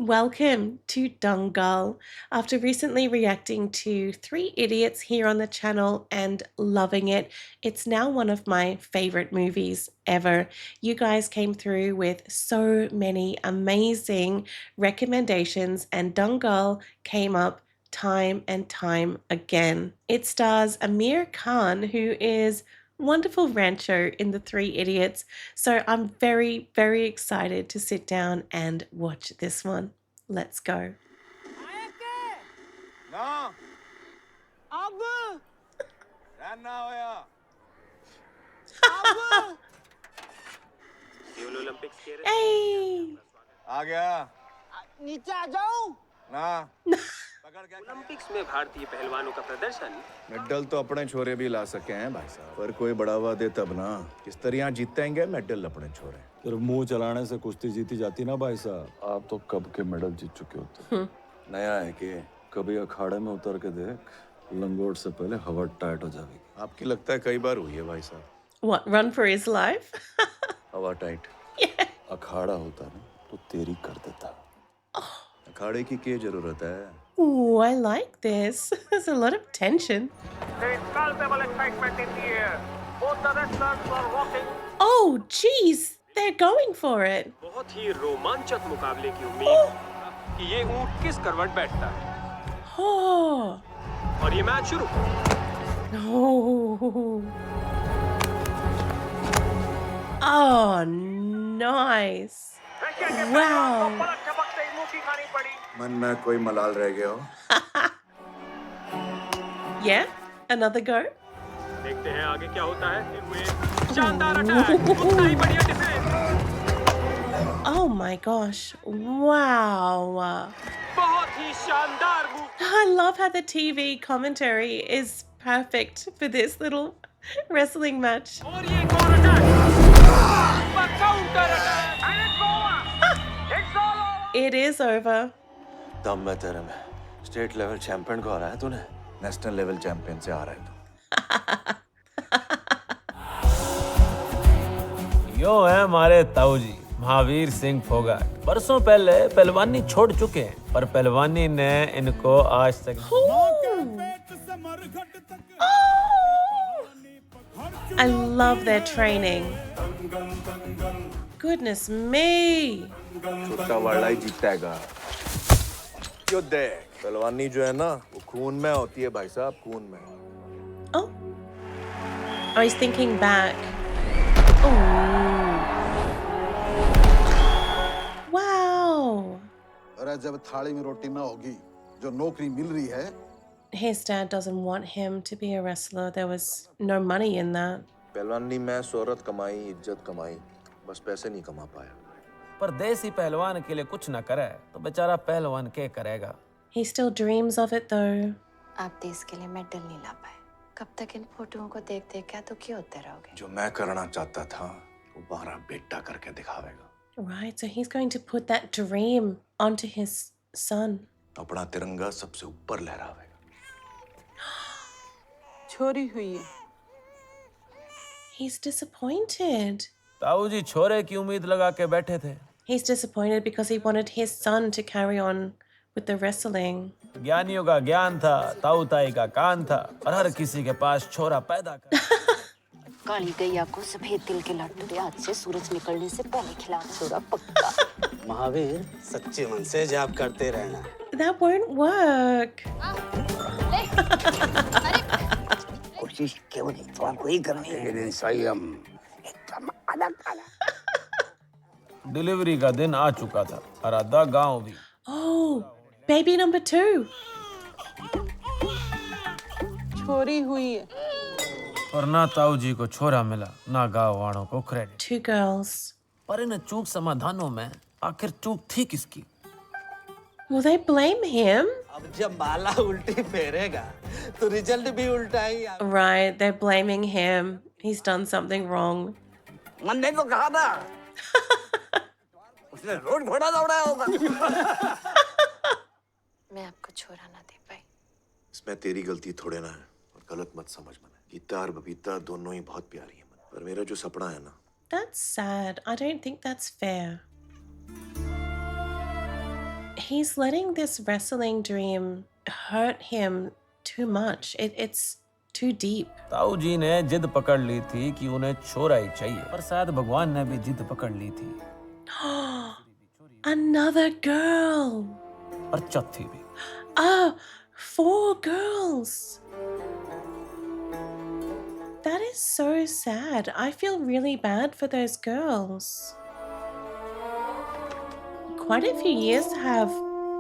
Welcome to Dungal. After recently reacting to Three Idiots here on the channel and loving it, it's now one of my favorite movies ever. You guys came through with so many amazing recommendations, and Dungal came up time and time again. It stars Amir Khan, who is wonderful rancher in The Three Idiots. So I'm very, very excited to sit down and watch this one. Let's go. ना अब ध्यान ना होया अब Olympics के Hey! आ गया नीचे आ जाऊं? ना पकड़ के ओलंपिक्स में भारतीय पहलवानों का प्रदर्शन मेडल तो अपने छोरे भी ला सके हैं भाई साहब, पर कोई बढ़ावा दे तब ना। किस तरह जीतेंगे मेडल अपने छोरे। सिर्फ मुंह चलाने से कुश्ती जीती जाती ना भाई साहब। आप तो कब के मेडल जीत चुके होते। नया है कि कभी अखाड़े में उतर के देख, लंगोट से पहले हवा टाइट हो जाएगी। आपकी लगता है कई बार हुई है भाई साहब What, run for his life? हवा टाइट। अखाड़ा होता ना तो तेरी कर देता। अखाड़े की क्या जरूरत है? Ooh, I like this. There's a lot of tension. There is palpable excitement in the air. Both the wrestlers were walking. Oh, jeez! They're going for it. बहुत ही रोमांचक मुकाबले की उम्मीद कि ये ऊंट किस करवट बैठता है Oh. और ये मैच शुरू। Oh. Oh, nice. Wow. पलक झपकते ही मुंह की खानी पड़ी। मन में कोई मलाल रह गया हो? Yeah? Another go? देखते हैं आगे क्या होता है। हुए शानदार अटैक, उतना ही बढ़िया defence. Oh my gosh. Wow. बहुत ही शानदार move. I love how the TV commentary is perfect for this little wrestling match. और ये एक और attack. Counter attack. And it's over. It's all over. It is over. दम है तेरे में। स्टेट लेवल चैंपियन को हराया तूने। नेशनल लेवल चैंपियन से आ रहा है तू। यो है हमारे ताऊ जी महावीर सिंह फोगाट। बरसों पहले पहलवानी छोड़ चुके हैं, पर पहलवानी ने इनको आज तक I love their training. Goodness me. छोटा वाला ही जीतेगा। क्यों देख? पहलवानी जो है ना, वो खून में होती है भाई साहब, खून में। Oh. Oh, he's thinking back. Oh. Wow. अरे जब थाली में रोटी ना होगी, जो नौकरी मिल रही है, His dad doesn't want him to be a wrestler. There was no money in that. पहलवानी में शोहरत कमाई, इज्जत कमाई, बस पैसे नहीं कमा पाया। पर देसी पहलवान के लिए कुछ न करे तो बेचारा पहलवान क्या करेगा। He still dreams of it though. आप देश के लिए मेडल नहीं ला पाए। कब तक इन फोटोओं को देख देख क्या दुखी होते रहोगे? जो मैं करना चाहता था, वो बारह बेटा करके दिखावेगा। Right, so he's going to put that dream onto his son. अपना तिरंगा सबसे ऊपर लहरावेगा। छोरी हुई है। He's disappointed. ताऊ जी छोरे की उम्मीद लगा के बैठे थे। He's disappointed because he wanted his son to carry on with the wrestling. ज्ञानियों का ज्ञान था, ताऊ ताई का कान था, और हर किसी के पास छोरा पैदा कर। काली गैया को सफेद तिल के लड्डू आज से सूरज निकलने से पहले खिला छोरा पक्का। महावीर सच्चे मन से जाप करते रहना। That won't work. कोशिश क्यों नहीं तो आपको ही करनी है। लेकिन संयम एकदम अलग अलग। डिलीवरी का दिन आ चुका था और आधा गांव भी। Oh, baby number 2. छोरी हुई है। और ना ताऊ जी को छोरा मिला, ना गांव वालों को क्रेडिट। 2 girls. पर इन चूक समाधानों में आखिर चूक थी किसकी? Will they blame him? अब जब माला उल्टी फेरेगा तो रिजल्ट भी उल्टा ही आएगा। Right, they're blaming him. He's done something wrong. Monday को कहा था उसने रोड घोड़ा दौड़ाया होगा। मैं आपको छोरा ना दे पाई। इसमें तेरी गलती थोड़े ना है, और गलत मत समझ मना। गीता और बबीता दोनों ही बहुत प्यारी है, पर मेरा जो सपना है ना, That's sad. I don't think that's fair. He's letting this wrestling dream hurt him too much. It's too deep. ताऊ जी ने जिद पकड़ ली थी कि उन्हें छोरा ही चाहिए, पर शायद भगवान ने भी जिद पकड़ ली थी Another girl. और चौथी भी। Ah, 4 girls. That is so sad. I feel really bad for those girls. Quite a few years have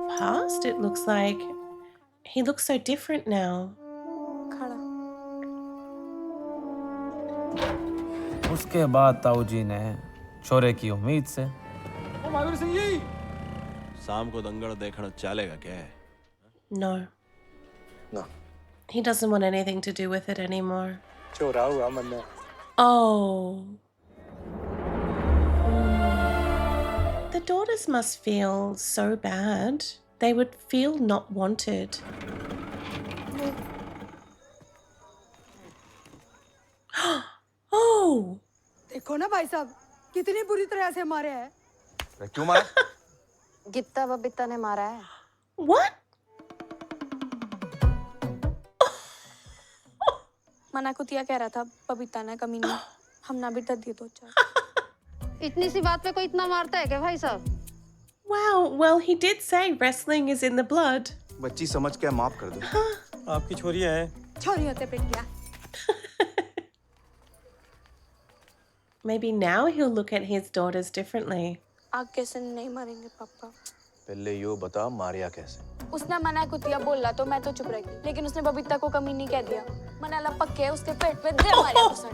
passed, it looks like. He looks so different now. उसके बाद ताऊ जी ने छोरे की उम्मीद से महावीर सिंह जी, शाम को दंगल देखना चलेगा क्या? No. No. He doesn't want anything to do with it anymore. छोरा हुआ मन में। Oh. The daughters must feel so bad. They would feel not wanted. Oh. देखो ना भाई साहब कितनी बुरी तरह से मारे हैं। क्यों मारा? गित्ता बबीता ने मारा है। What? मना कुतिया कह रहा था बबीता ने कमीनी हम ना भी दिए तो अच्छा। इतनी सी बात पे कोई इतना मारता है क्या भाई साहब? Wow, well, he did say wrestling is in the blood. बच्ची समझ के माफ कर दो। आपकी छोरियां हैं। छोरी होते पेट गया। Maybe now he'll look at his daughters differently. आगे से नहीं मारेंगे पापा। पहले यो बता मारिया कैसे? उसने मना कुतिया बोला तो मैं तो चुप रह गई, लेकिन उसने बबीता को कमीनी कह दिया। मना लपक के उसके पेट पे दे मारा घुसन।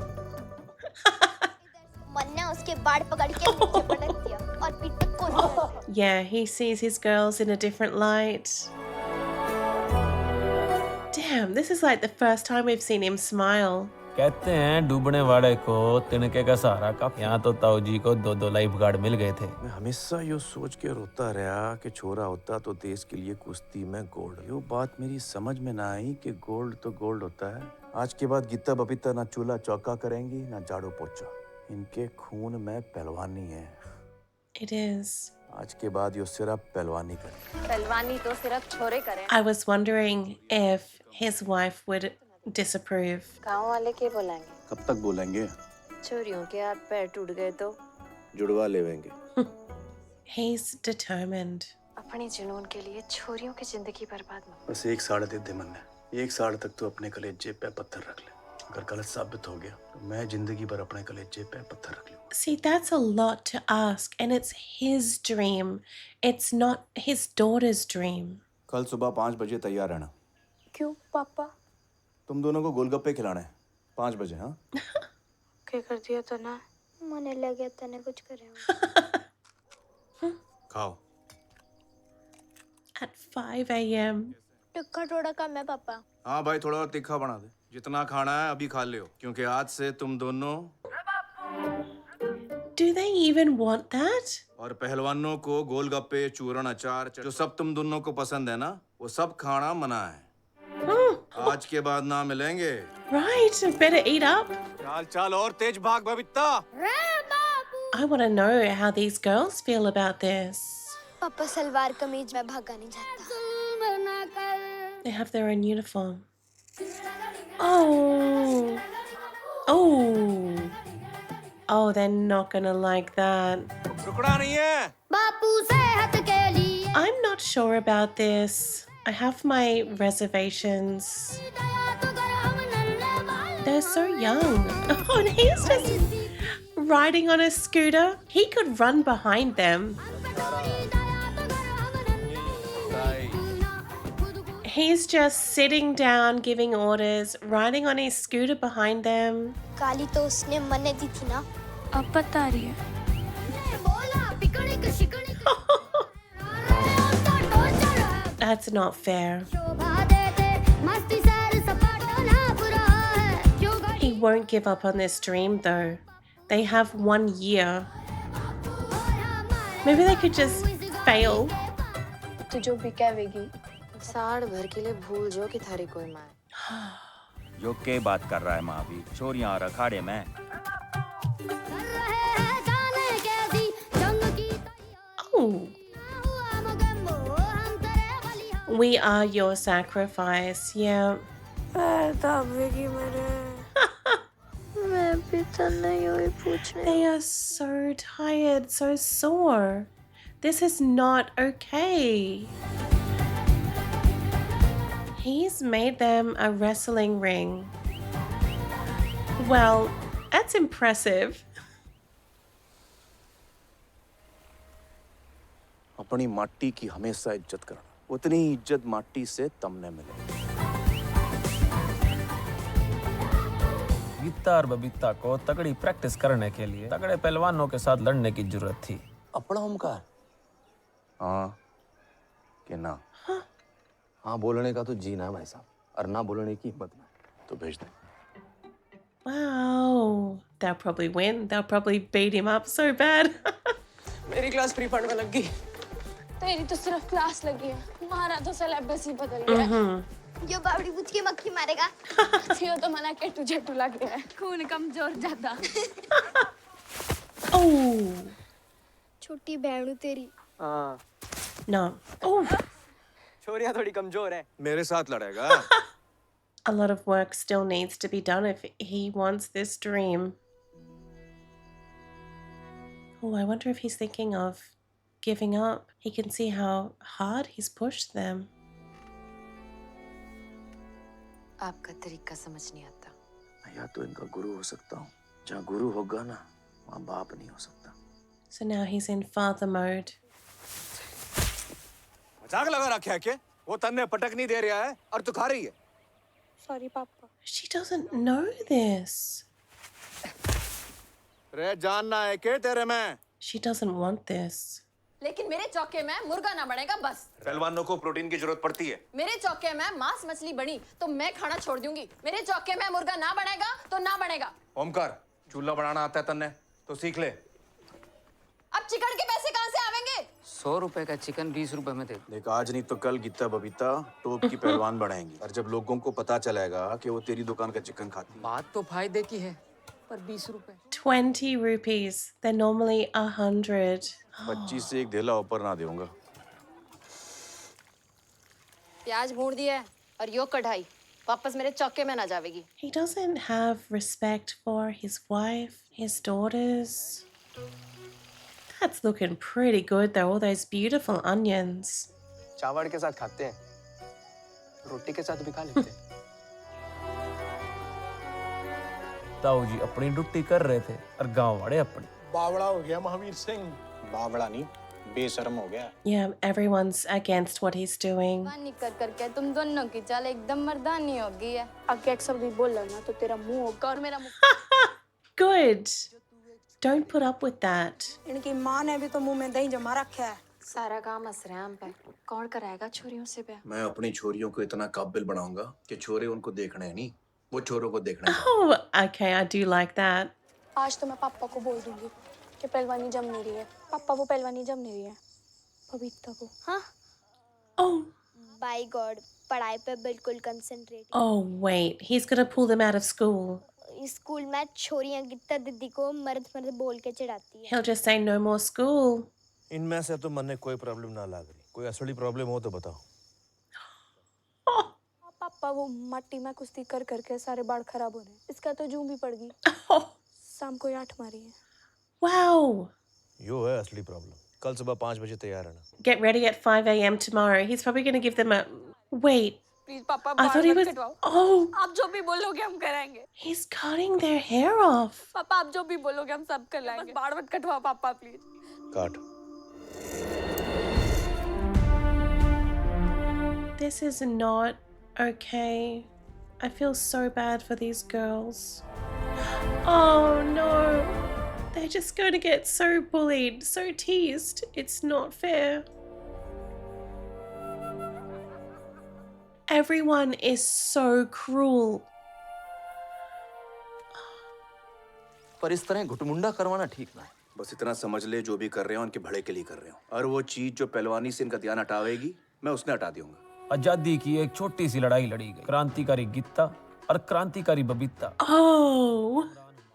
मन ने उसके बाड़ पकड़ के नीचे पटक दिया और पीठ पे कोस दिया। Yeah, he sees his girls in a different light. Damn, this is like the first time we've seen him smile. कहते हैं डूबने वाले को तिनके का सहारा कब। यहाँ तो ताऊ जी को 2 लाइफ गार्ड मिल गए थे। मैं हमेशा यो सोच के रोता रहा कि छोरा होता तो देश के लिए कुश्ती में गोल्ड। यो बात मेरी समझ में ना आई कि गोल्ड तो गोल्ड होता है। आज के बाद गित्ता बबीता ना चूल्हा चौका करेंगी ना झाड़ू पोछा। इनके खून में पहलवानी है। It is. आज के बाद यो सिर्फ पहलवानी करे। पहलवानी तो सिर्फ छोरे करें। I was wondering if his wife would disapprove. गाँव वाले के बोलेंगे? कब तक बोलेंगे? छोरियों के हाथ पैर टूट गए तो जुड़वा लेवेंगे। He's determined. अपने जुनून के लिए छोरियों की जिंदगी बर्बाद मत। बस 1 साल दे दे मन ने। 1 साल तक तो अपने कलेजे पे पत्थर रख ले। अगर गलत साबित हो गया तो मैं जिंदगी भर अपने कलेजे पे पत्थर रख लूँ। See, that's a lot to ask, and it's his dream. It's not his daughter's dream. कल सुबह 5 बजे तैयार रहना। क्यों पापा? तुम दोनों को गोलगप्पे खिलाने हैं 5 बजे। हाँ? क्या कर दिया तो ना? मने लगे तने कुछ करे। खाओ। At 5 a.m. टिक्का थोड़ा कम है पापा। हाँ भाई, थोड़ा और तीखा बना दे। जितना खाना है अभी खा ले, क्योंकि आज से तुम दोनों। Do they even want that? और पहलवानों को गोलगप्पे, चूरन, अचार, जो सब तुम दोनों को पसंद है ना, वो सब खाना मना है। आज के बाद ना मिलेंगे। Right, better eat up. चाल चाल और तेज भाग Babita. I want to know how these girls feel about this. पापा सलवार कमीज में भागा नहीं जाता। They have their own uniform. Oh. Oh. Oh, they're not gonna like that. रुकना नहीं है। बापू सेहत के लिए। I'm not sure about this. I have my reservations. They're so young. Oh, and he's just riding on a scooter. He could run behind them. He's just sitting down, giving orders, riding on his scooter behind them. काली तो उसने मने दी थी ना। अब बता रही है। That's not fair. He won't give up on this dream though. They have 1 year. Maybe they could just fail. तू जो भी कहेगी साड़ भर के लिए भूल जो कि थारी कोई माँ। जो के बात कर रहा है महावीर? छोरियां और अखाड़े में। Oh. We are your sacrifice. Yeah. मैं भी तो नहीं हुई पूछ रही They are so tired, so sore. This is not okay. He's made them a wrestling ring. Well, that's impressive. अपनी माटी की हमेशा इज्जत करना, उतनी ही इज्जत माटी से तमने मिले। गीता और बबीता को तगड़ी प्रैक्टिस करने के लिए तगड़े पहलवानों के साथ लड़ने की जरूरत थी। अपना ओमकार। हाँ कि ना? हाँ बोलने का तो जी ना भाई साहब, और ना बोलने की हिम्मत ना, तो भेज दे। Wow. They'll probably win. They'll probably beat him up so bad. मेरी क्लास प्री फंड में लग गई। तेरी तो सिर्फ क्लास लगी है, हमारा तो सिलेबस ही बदल गया है। जो बावड़ी पूछ के मक्खी मारेगा। थियो तो मना के तुझे लग गया है, खून कमजोर ज्यादा। Oh. छोटी बहनू तेरी। हाँ। No. Oh. छोरियां थोड़ी कमजोर है। मेरे साथ लड़ेगा। A lot of work still needs to be done if he wants this dream. Oh, I wonder if he's thinking of giving up. He can see how hard he's pushed them. आपका तरीका समझ नहीं आता। या तो इनका गुरु हो सकता हूँ, जहाँ गुरु होगा ना वहाँ बाप नहीं हो सकता। So now he's in father mode. मजाक लगा रखा है क्या? वो तन्ने पटक नहीं दे रहा है और तू खा रही है। सॉरी पापा। She doesn't know this. रे जानना है क्या तेरे में? She doesn't want this. लेकिन मेरे चौके में मुर्गा ना बनेगा बस। पहलवानों को प्रोटीन की जरूरत पड़ती है। मेरे चौके में मांस मछली बनी तो मैं खाना छोड़ दूंगी। मेरे चौके में मुर्गा ना बनेगा तो ना बनेगा। ओमकार, चूल्हा बनाना आता है तन्ने तो सीख ले। अब चिकन के पैसे कहाँ से आवेंगे? 100 रुपए का चिकन 20 रुपए में दे। देख आज नहीं तो कल गीता बबीता टॉप की पहलवान बढ़ाएंगी, और जब लोगों को पता चलेगा कि वो तेरी दुकान का चिकन खाती है। बात तो फायदे की है, पर 20 रुपए। 20 rupees. They're normally 100. 25 से एक ढेला ऊपर ना दूंगा। प्याज भून दिया है और यो कढ़ाई वापस मेरे चौके में ना जावेगी। He doesn't have respect for his wife, his daughters. That's looking pretty good though, all those beautiful onions. चावल के साथ खाते हैं, रोटी के साथ भी खा लेते हैं। ताऊ जी अपनी ड्यूटी कर रहे थे और गांव वाले अपनी। बावड़ा हो गया महावीर सिंह। बावड़ा नहीं, बेशर्म हो गया। Yeah, everyone's against what he's doing. पानी कर करके तुम दोनों की चाल एकदम मर्दानी हो गई है। आगे एक शब्द भी बोल ना तो तेरा मुंह होगा और मेरा मुंह। Good. Don't put up with that. इनकी माँ ने भी तो मुंह में दही जमा रखा है। सारा काम असराम पे। कौन कराएगा छोरियों से ब्याह? मैं अपनी छोरियों को इतना काबिल बनाऊंगा कि छोरे उनको देखने हैं नहीं, वो छोरों को देखने हैं। Oh, okay, I do like that. आज तो मैं पापा को बोल दूंगी कि पहलवानी जम नहीं रही है। पापा वो पहलवानी जम नहीं रही है। बबीता को। हाँ? Oh. बाय गॉड, पढ़ाई पे बिल्कुल concentrate. Oh, wait. He's gonna pull them out of school. School में छोरियां गीता दीदी को मर्द मर्द बोल के चिढ़ाती है। He'll just say no more school. इनमें से तो मन ने कोई प्रॉब्लम ना लग रही, कोई असली प्रॉब्लम हो तो बताओ। पापा वो मट्टी में कुश्ती कर करके सारे बाल खराब हो रहे हैं। इसका तो जूं भी पड़ गई। शाम को 8 मारी है। Wow. यो है असली प्रॉब्लम। कल सुबह 5 बजे तैयार रहना। Get ready at 5 a.m. tomorrow. He's probably gonna give them a... Wait. Please पापा I thought he was... Oh. आप जो भी बोलोगे हम कराएंगे। He's cutting their hair off. पापा आप जो भी बोलोगे हम सब कर लाएंगे। बस बाल मत कटवाओ पापा प्लीज। काट। This is not okay. I feel so bad for these girls. Oh no. They're just going to get so bullied, so teased. It's not fair. Everyone is so cruel. पर इस तरह घुटमुंडा करवाना ठीक ना है। बस इतना समझ ले जो भी कर रहे हो उनके भले के लिए कर रहे हो, और वो चीज जो पहलवानी से इनका ध्यान हटावेगी मैं उसने हटा दूंगा। आजादी की एक छोटी सी लड़ाई लड़ी गई। क्रांतिकारी गीता और क्रांतिकारी बबीता। Oh.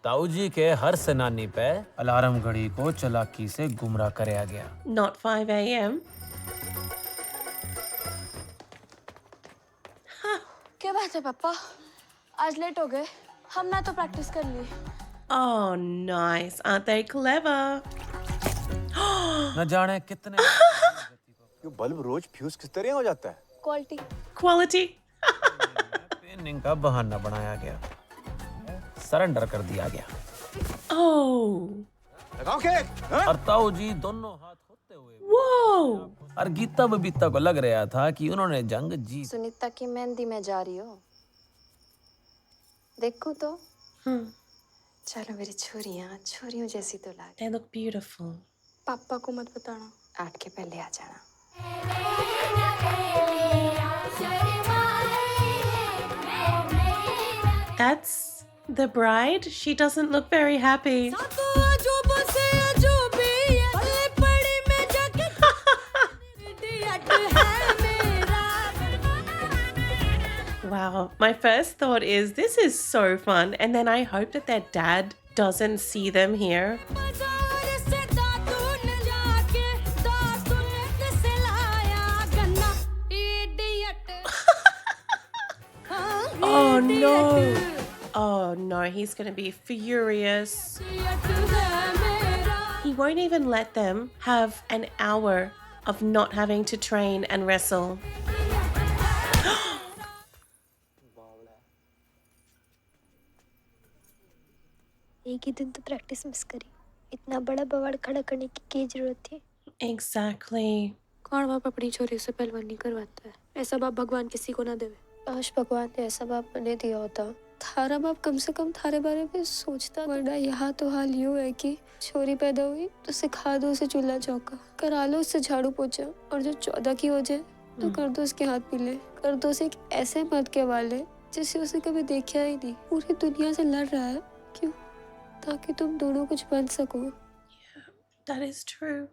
ताऊ जी के हर सेनानी पे अलार्म घड़ी को चालाकी से गुमराह कराया गया। Not 5 a.m. क्या बात है पापा, आज लेट हो गए? हमने तो प्रैक्टिस कर ली। Oh, nice. Aren't they clever? न जाने कितने ये बल्ब रोज फ्यूज किस तरह हो जाता है? क्वालिटी। Quality. पेनिंग का बहाना बनाया गया, सरेंडर कर दिया गया। Oh. लगाओ केक। और ताऊ जी दोनों हाथ होते हुए Whoa. और गीता बबीता को लग रहा था कि उन्होंने जंग जीत। सुनीता की मेहंदी में जा रही हो, देखो तो। चलो मेरी छोरियों जैसी तो लागे। They look beautiful. पापा को मत बताना। 8 के पहले आ जाना। That's the bride. She doesn't look very happy. Wow. My first thought is this is so fun. And then I hope that their dad doesn't see them here. Oh no. Oh no, he's going to be furious. He won't even let them have an hour of not having to train and wrestle. एक ही दिन तो practice miss करी, इतना बड़ा बवाड़ खड़ा करने की क्या जरूरत थी? Exactly. कौन बाप अपनी छोरी से पहलवानी करवाता है? ऐसा बाप भगवान किसी को ना देवे। काश भगवान ने ऐसा बाप बने दिया होता। थारा बाप कम से कम थारे बारे में सोचता, वरना यहाँ तो हाल यूं है कि छोरी पैदा हुई तो सिखा दो उसे चूल्हा चौका, करा लो उससे झाड़ू पोछा, और जो 14 की हो जाए तो कर दो उसके हाथ पीले, कर दो उसे एक ऐसे मर्द के हवाले जिसे उसे कभी देखा ही नहीं। पूरी दुनिया से लड़ रहा है, क्यों? ताकि तुम दोनों कुछ बन सको। That is true.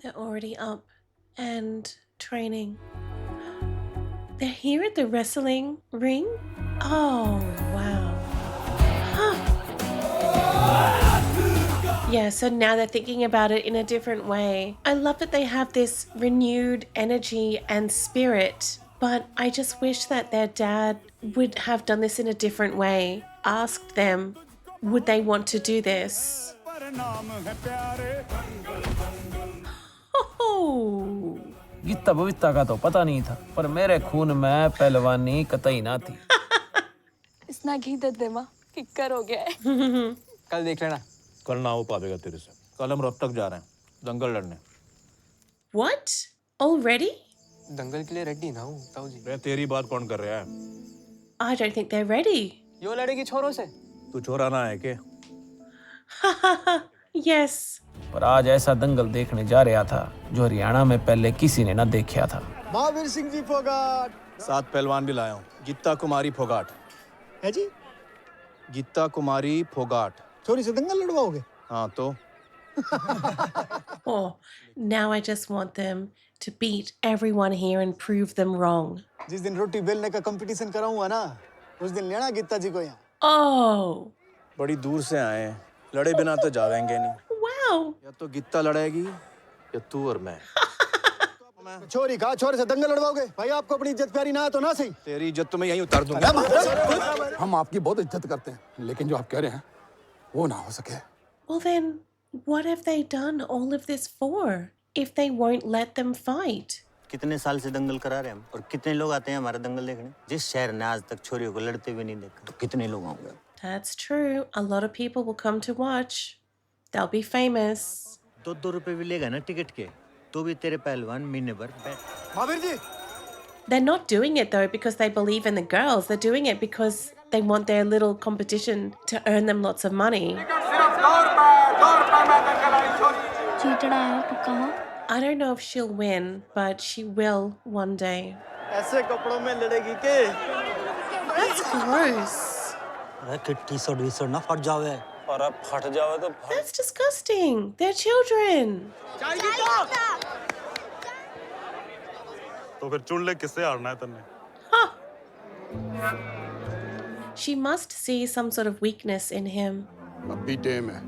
They're already up and training. They're here at the wrestling ring? Oh, wow. Huh. Yeah, so now they're thinking about it in a different way. I love that they have this renewed energy and spirit, but I just wish that their dad would have done this in a different way. Asked them, would they want to do this? Oh. Gita Babita का तो पता नहीं था, पर मेरे खून में पहलवानी कतई ना थी। इतना घी दे दे माँ, किक्कर हो गया है। कल देख लेना। कल ना हो पाएगा तेरे से। कल हम रोहतक जा रहे हैं दंगल लड़ने। What? Already? दंगल के लिए रेडी ना हूँ ताऊ जी। बे तेरी बात कौन कर रहा है? I don't think they're ready. यो लड़ेगी छोरों से। तू छोरा ना है के? Yes. पर आज ऐसा दंगल देखने जा रहा था जो हरियाणा में पहले किसी ने ना देखा था। महावीर सिंह जी फोगाट। 7 पहलवान भी लाया हूँ। गीता कुमारी फोगाट। है जी? गीता कुमारी फोगाट। छोरी से दंगल लड़वाओगे? हाँ तो। Oh, now I just want them to beat everyone here and prove them wrong. जिस दिन रोटी बेलने का कंपटीशन कराऊंगा ना, उस दिन लेना गीता जी को यहाँ। Oh. बड़ी दूर से आए हैं, लड़े बिना तो जावेंगे नहीं। Wow. या तो गीता लड़ेगी या तू और मैं। छोरी कहा छोरे से दंगल लड़वाओगे? भाई आपको अपनी इज्जत प्यारी ना है तो ना सही। तेरी इज्जत तो मैं यहीं उतार दूंगा। हम आपकी बहुत इज्जत करते हैं, लेकिन जो आप कह रहे हैं वो ना हो सके। Well then, what have they done all of this for if they won't let them fight? कितने साल से दंगल करा रहे हैं हम, और कितने लोग आते हैं हमारा दंगल देखने। जिस शहर ने आज तक छोरियों को लड़ते हुए नहीं देखा, तो कितने लोग होंगे। That's true. A lot of people will come to watch. They'll be famous. 2-2 रुपए भी लेगा ना टिकट के, तो भी तेरे पहलवान महीने भर बैठ। Mahavir ji. They're not doing it though because they believe in the girls. They're doing it because they want their little competition to earn them lots of money. चीटड़ा है पक्का। I don't know if she'll win, but she will one day. ऐसे कपड़ों में लड़ेगी के? That's gross. अरे kitty सड़ ना फट जावे। और अब फट जावे तो That's disgusting. They're children. तो फिर चुन ले किससे हारना है तन्ने? She must see some sort of weakness in him. अब भी टेम है,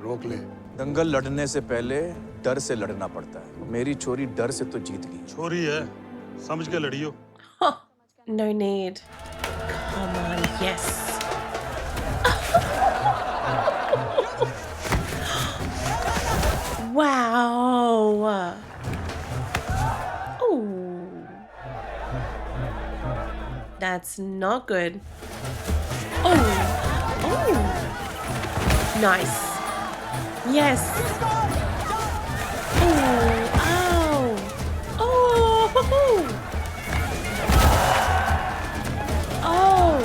रोक ले। दंगल लड़ने से पहले डर से लड़ना पड़ता है। मेरी छोरी डर से तो जीत गई। छोरी है, समझ के लड़ियो। No need. Come on, yes. Wow. Ooh. That's not good. Oh. Oh. Nice. Yes. Oh. Ow. Oh. Oh.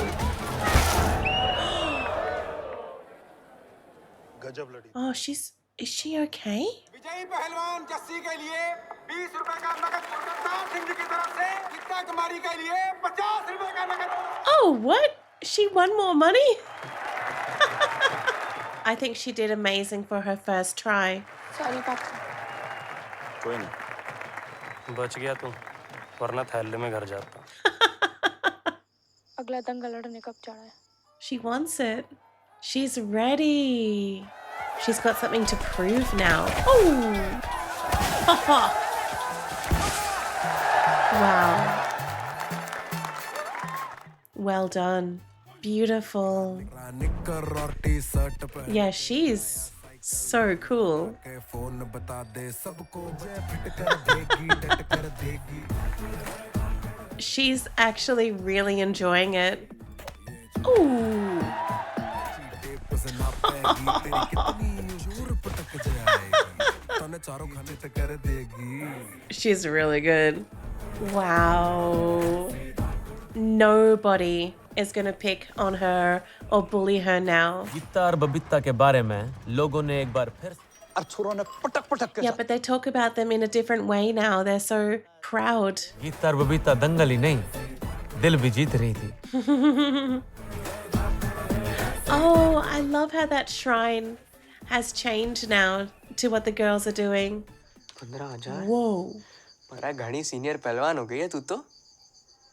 गजब लड़ी। Oh, is she okay? विजयी पहलवान जस्सी के लिए 20 रुपए का नगद पुरस्कार सिंह की तरफ से, गीता कुमारी के लिए 50 रुपए का नगद। Oh, what? She won more money? I think she did amazing for her first try. Sorry पापा। कोई नहीं। बच गया तू, वरना थैले में घर जाता। अगला दंगल लड़ने कब चढ़ा है? She wants it. She's ready. She's got something to prove now. Oh! Wow. Well done. Beautiful. Yeah, she's so cool. She's actually really enjoying it. Ooh. She's really good. Wow. Nobody is going to pick on her or bully her now. Gita और बबीता के बारे में लोगों ने एक बार फिर Yeah, but they talk about them in a different way now. They're so proud. Gita और बबीता दंगल ही नहीं, दिल भी जीत रही थी। Oh, I love how that shrine has changed now to what the girls are doing. 15,000। Whoa. पर घनी सीनियर पहलवान हो गई है तू तो।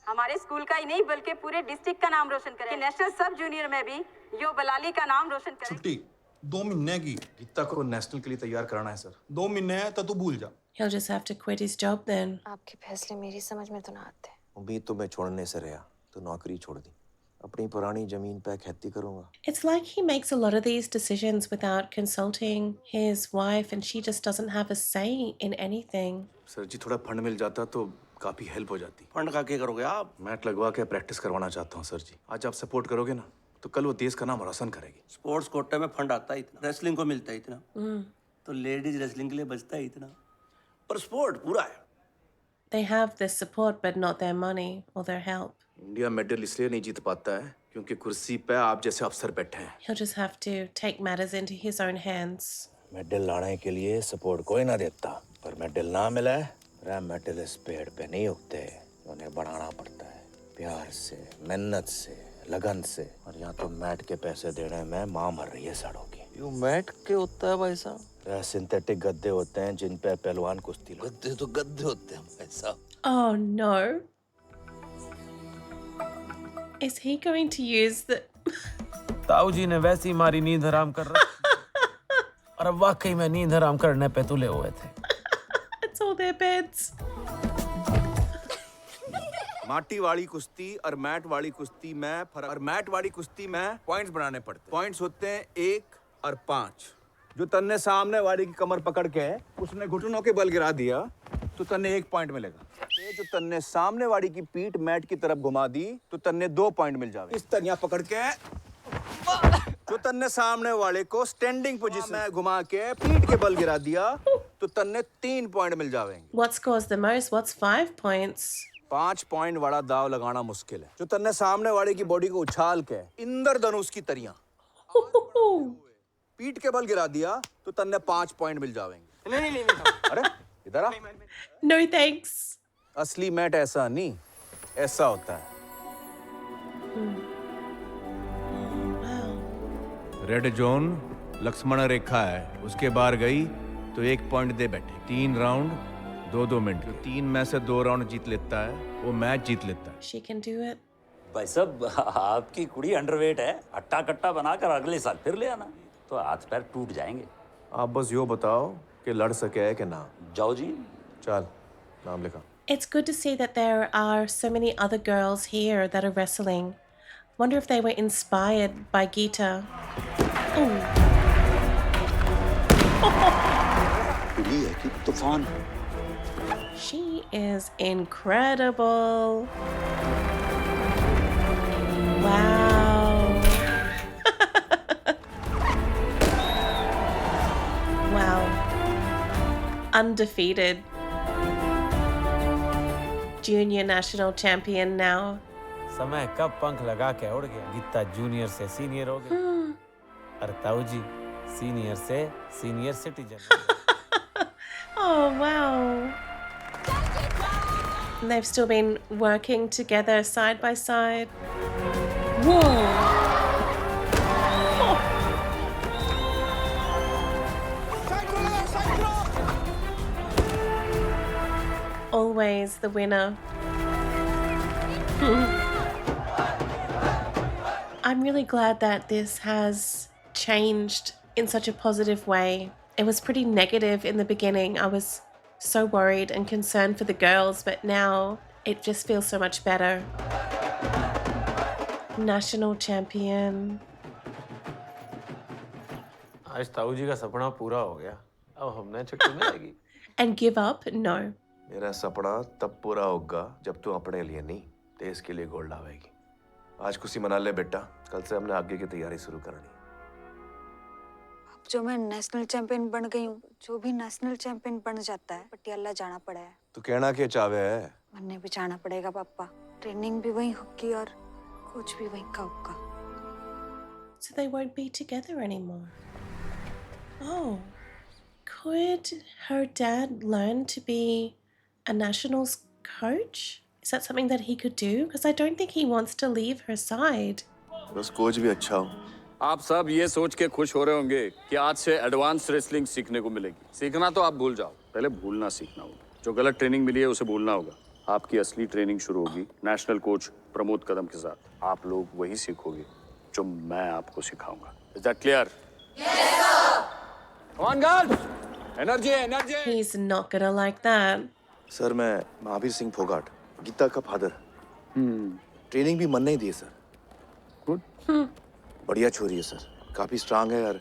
हमारे स्कूल का ही नहीं बल्कि पूरे डिस्ट्रिक्ट का नाम रोशन करे। नेशनल सब जूनियर में भी यो बलाली का नाम रोशन करे। छुट्टी 2 महीने की। गीता को नेशनल के लिए तैयार कराना है सर। 2 महीने है तो तू भूल जा। He'll just have to quit his job then. आपके फैसले मेरी समझ में तो ना आते। उम्मीद तो मैं छोड़ने से रहा, तो नौकरी छोड़ दी। अपनी पुरानी जमीन पे खेती करूंगा। It's like he makes a lot of these decisions without consulting his wife and she just doesn't have a say in anything. Sir ji थोड़ा फंड मिल जाता तो काफी हेल्प हो जाती। फंड का क्या करोगे आप? मैट लगवा के प्रैक्टिस करवाना चाहता हूँ सर जी। आज आप सपोर्ट करोगे ना तो कल वो देश का नाम रोशन करेगी। स्पोर्ट्स कोटे में फंड आता है इतना, रेसलिंग को मिलता है इतना, तो लेडीज रेसलिंग के लिए बचता है इतना, पर स्पोर्ट पूरा है। They have the support but not their money or their help. India medal इसलिए नहीं जीत पाता है क्योंकि कुर्सी पे आप जैसे अफसर बैठे हैं। He'll just have to take matters into his own hands. Medal लाने के लिए सपोर्ट कोई ना देता, पर मेडल ना मिला है। मेडल इस पेड़ पे नहीं उगते, उन्हें बढ़ाना पड़ता है प्यार से, मेहनत से, लगन से। और यहाँ तो मैट के पैसे देने में माँ मर रही है साड़ों की। यू मैट के होता है भाई साहब? सिंथेटिक गद्दे होते हैं जिन पे पहलवान कुश्ती लड़ते। गद्दे तो गद्दे होते हैं भाई साहब। Oh no. Is he going to use the... ताऊ जी ने वैसी मारी नींद हराम कर रहा और अब वाकई में नींद हराम करने पे तुले हुए थे। It's all their beds. माटी वाली कुश्ती और मैट वाली कुश्ती में फर्क। और मैट वाली कुश्ती में पॉइंट्स बनाने पड़ते हैं। पॉइंट्स होते हैं 1 और 5। जो तन्ने सामने वाली की कमर पकड़ के उसने घुटनों के बल गिरा दिया तो तन्ने 1 पॉइंट मिलेगा। जो तन्ने सामने वाली की पीठ मैट की तरफ घुमा दी तो तन्ने 2 पॉइंट मिल जावे। इस तरह पकड़ के जो तन्ने सामने वाले को स्टैंडिंग पोजीशन में घुमा के पीठ के बल गिरा दिया तो तन्ने 3 पॉइंट मिल जावेंगे। What scores the most? What's 5 points? 5 point वाला दाव लगाना मुश्किल है। जो तन्ने सामने वाले की बॉडी को उछाल के इंद्रधनुष की तरह पीठ के बल गिरा दिया तो तन्ने 5 पॉइंट मिल जावेंगे। नहीं। अरे इधर आ। No thanks. असली मैट ऐसा नहीं, ऐसा होता है। रेड जोन लक्ष्मण रेखा है, उसके बाहर गई तो 1 पॉइंट दे बैठे। 3 राउंड 2-2 मिनट। जो 3 में से 2 राउंड जीत लेता है वो मैच जीत लेता है। She can do it. भाई साहब आपकी कुड़ी अंडरवेट है, अट्टा कट्टा बनाकर अगले साल फिर ले आना, तो हाथ पैर टूट जाएंगे। आप बस यो बताओ कि लड़ सके है कि ना। जाओ जी। चल नाम लिखा। It's good to see that there are so many other girls here that are wrestling. Wonder if they were inspired by Geeta. Ooh. बिल्ली है कि तूफान। She is incredible. Wow. Wow. Undefeated. Junior national champion now. समय कब पंख लगा के उड़ गया। गीता जूनियर से सीनियर हो गई और ताऊ जी सीनियर से senior citizen. Oh, wow. And they've still been working together side by side. Whoa. Always the winner. I'm really glad that this has changed in such a positive way. It was pretty negative in the beginning. I was so worried and concerned for the girls, but now it just feels so much better. National champion. आज ताऊ जी का सपना पूरा हो गया। अब हमने छुट्टी मिलेगी। And give up? No. मेरा सपना तब पूरा होगा जब तू अपने लिए नहीं देश के लिए गोल्ड लावेगी। आज खुशी मना ले बेटा, कल से हमने आगे की तैयारी शुरू करनी। अब जो मैं नेशनल चैंपियन बन गई हूँ, जो भी नेशनल चैंपियन बन जाता है पटियाला जाना पड़ा है। तू कहना क्या चाहे है? बनने भी जाना पड़ेगा पापा। ट्रेनिंग भी वहीं होगी और कोच भी वहीं का होगा। So they won't be together anymore. Oh, could her dad learn to be a nationals coach? Is that something that he could do? Because I don't think he wants to leave her side. बस coach भी अच्छा हो। आप सब ये सोच के खुश हो रहे होंगे कि आज से एडवांस रेसलिंग सीखने को मिलेगी। सीखना तो आप भूल जाओ, पहले भूलना सीखना होगा। जो गलत ट्रेनिंग मिली है उसे भूलना होगा। आपकी असली ट्रेनिंग शुरू होगी नेशनल कोच प्रमोद कदम के साथ। आप लोग वही सीखोगे जो मैं आपको सिखाऊंगा। Is that clear? Yes, sir. Come on, girls. Energy, energy. He's not gonna like that. Sir मैं महावीर सिंह फोगाट, गीता का फादर। ट्रेनिंग भी मन नहीं दिए सर। गुड। बढ़िया छोरी है सर, काफी स्ट्रांग है यार।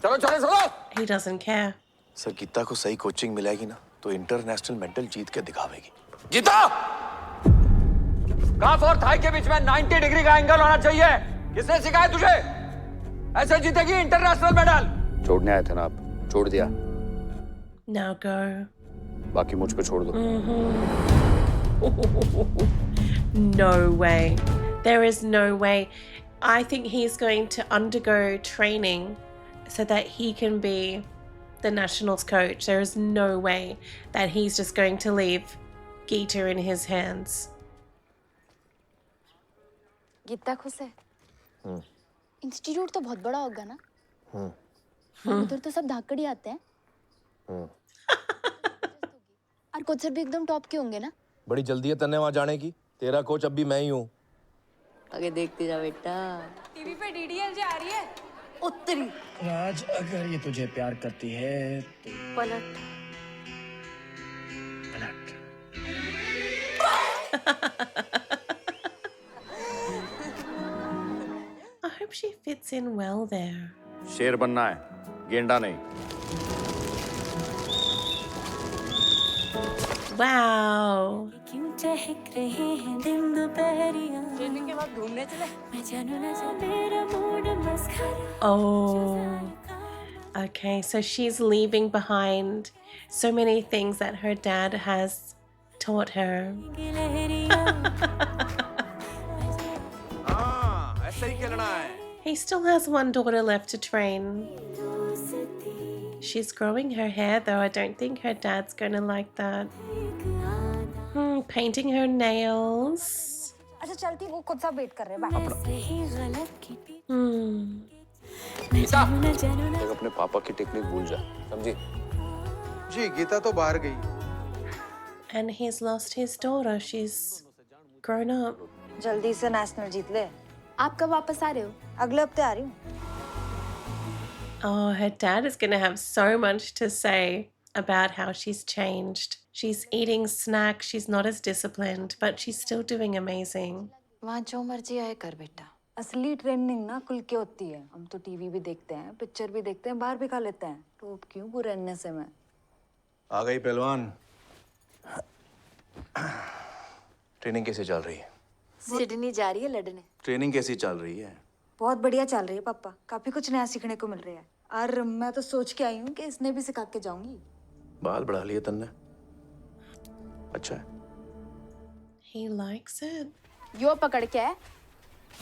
चलो चलो चलो। He doesn't care. Sir Gita को सही कोचिंग मिलेगी ना तो इंटरनेशनल मेडल जीत के दिखावेगी। गीता! काफ और थाई के बीच में 90 डिग्री का एंगल होना चाहिए। किसने सिखाया तुझे? ऐसे जीतेगी इंटरनेशनल मेडल। छोड़ने आए थे ना आप, छोड़ दिया। Now go. बाकी मुझ पे छोड़ दो। No way. There is no way. I think he's going to undergo training so that he can be the nationals coach. There is no way that he's just going to leave Geeta in his hands. Gita खुश है? Institute तो बहुत बड़ा होगा ना? उधर तो सब धाकड़ी आते हैं। और कोच सर भी एकदम टॉप के होंगे ना? बड़ी जल्दी है तन्ने वहाँ जाने की। तेरा कोच अब भी मैं ही हूँ। आगे देखते जा बेटा। टीवी पे डीडीएल आ रही है। उत्तरी। राज अगर ये तुझे प्यार करती है तो पलट। पलट। I hope she fits in well there. शेर बनना है, गेंडा नहीं। Wow. ट्रेनिंग के बाद घूमने चले। Oh. Okay, so she's leaving behind so many things that her dad has taught her. ऐसे ही खेलना है। He still has one daughter left to train. She's growing her hair though. I don't think her dad's gonna like that. Painting her nails. अच्छा चलती वो खुद सा wait कर रहे हैं। गीता, तू अपने पापा की टेक्निक भूल जा, समझी? जी गीता तो बाहर गई। And he's lost his daughter. She's grown up. जल्दी से नेशनल जीत ले। आप कब वापस आ रहे हो? अगले हफ्ते आ रही हूँ। Oh, her dad is going to have so much to say about how she's changed. She's eating snacks, she's not as disciplined, but she's still doing amazing. वहाँ जो मर्जी आए कर बेटा। असली ट्रेनिंग ना खुल के होती है। हम तो टीवी भी देखते हैं, पिक्चर भी देखते हैं, बाहर भी खा लेते हैं। तो अब क्यों बुरे अन्य से मैं? आ गई पहलवान। ट्रेनिंग कैसे चल रही है? सिडनी जा रही है लड़ने। ट्रेनिंग कैसी चल रही है? बहुत बढ़िया चल रही है पापा। काफी कुछ नया सीखने को मिल रहा है। और मैं तो सोच के आई हूँ कि इसने भी सिखा के जाऊंगी। बाल बढ़ा लिए तन्ने। अच्छा है। He likes it. यो पकड़ के है।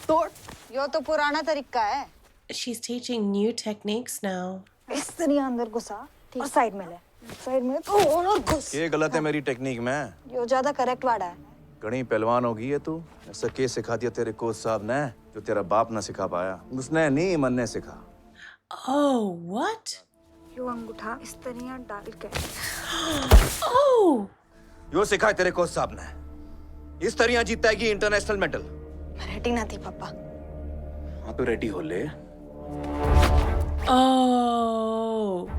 तोड़। यो तो पुराना तरीका है। She's teaching new techniques now. इस तरह अंदर घुसा और साइड में ले। साइड में तो और घुस। ये गलत है मेरी टेक्निक में। यो ज्यादा करेक्ट वाला है। घनी पहलवान होगी है तू। ऐसा के सिखा दिया तेरे कोच साहब ने जो तेरा बाप ना सिखा पाया। उसने नहीं मन ने सिखा। Oh, what? यो अंगूठा इस तरह डाल के। Oh! यो सिखा तेरे कोच साहब ने। इस तरह जीतेगी इंटरनेशनल मेडल। मैं रेडी ना थी पापा। हाँ तो रेडी हो ले। Oh!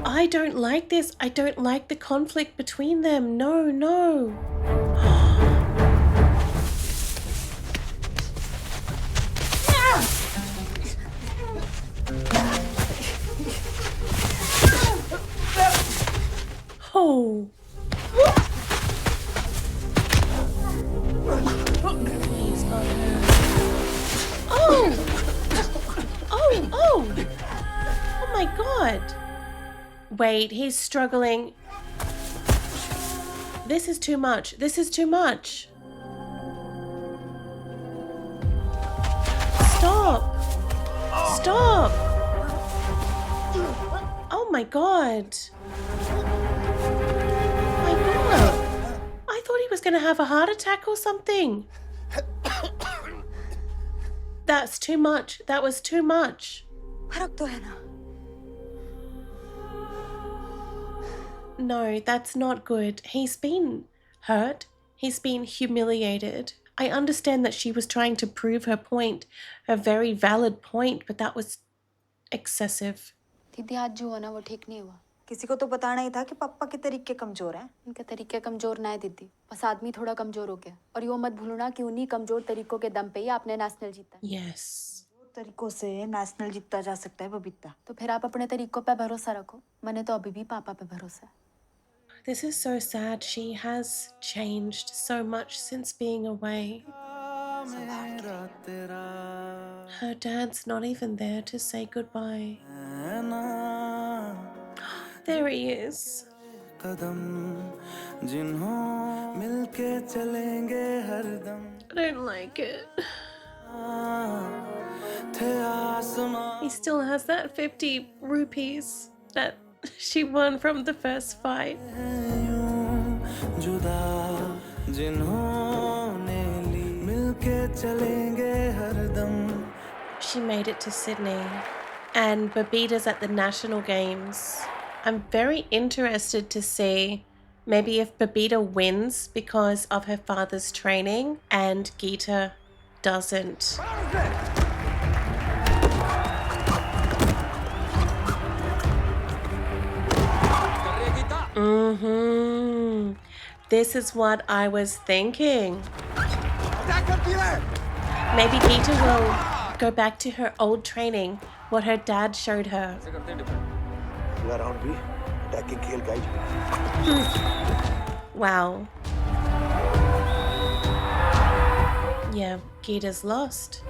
I don't like this. I don't like the conflict between them. No, no. Oh. He's got her. Oh! Oh, oh! Oh my God. Wait, he's struggling. This is too much. This is too much. Stop. Stop. Oh my God. My God. I thought he was going to have a heart attack or something. That's too much. That was too much. फर्क तो है ना? No, that's not good. He's been hurt. He's been humiliated. I understand that she was trying to prove her point, a very valid point, but that was excessive. दीदी आज जो हुआ ना वो ठीक नहीं हुआ। किसी को तो बताना ही था कि पापा के तरीके कमजोर हैं। उनके तरीके कमजोर ना है दीदी, बस आदमी थोड़ा कमजोर हो गया। और यो मत भूलना कि उन्हीं कमजोर तरीकों के दम पे ही आपने नेशनल जीता। Yes. तरीकों से नेशनल जीता जा सकता है बबीता। तो फिर आप अपने तरीकों पे भरोसा रखो। मैंने तो अभी भी पापा पे भरोसा है। This is so sad. She has changed so much since being away. Her dad's not even there to say goodbye. There he is. I don't like it. He still has that 50 rupees that she won from the first fight. She made it to Sydney, and Babita's at the National Games. I'm very interested to see maybe if Babita wins because of her father's training and Geeta doesn't. This is what I was thinking. Maybe Geeta will go back to her old training, what her dad showed her. Wow. Yeah, Geeta's lost.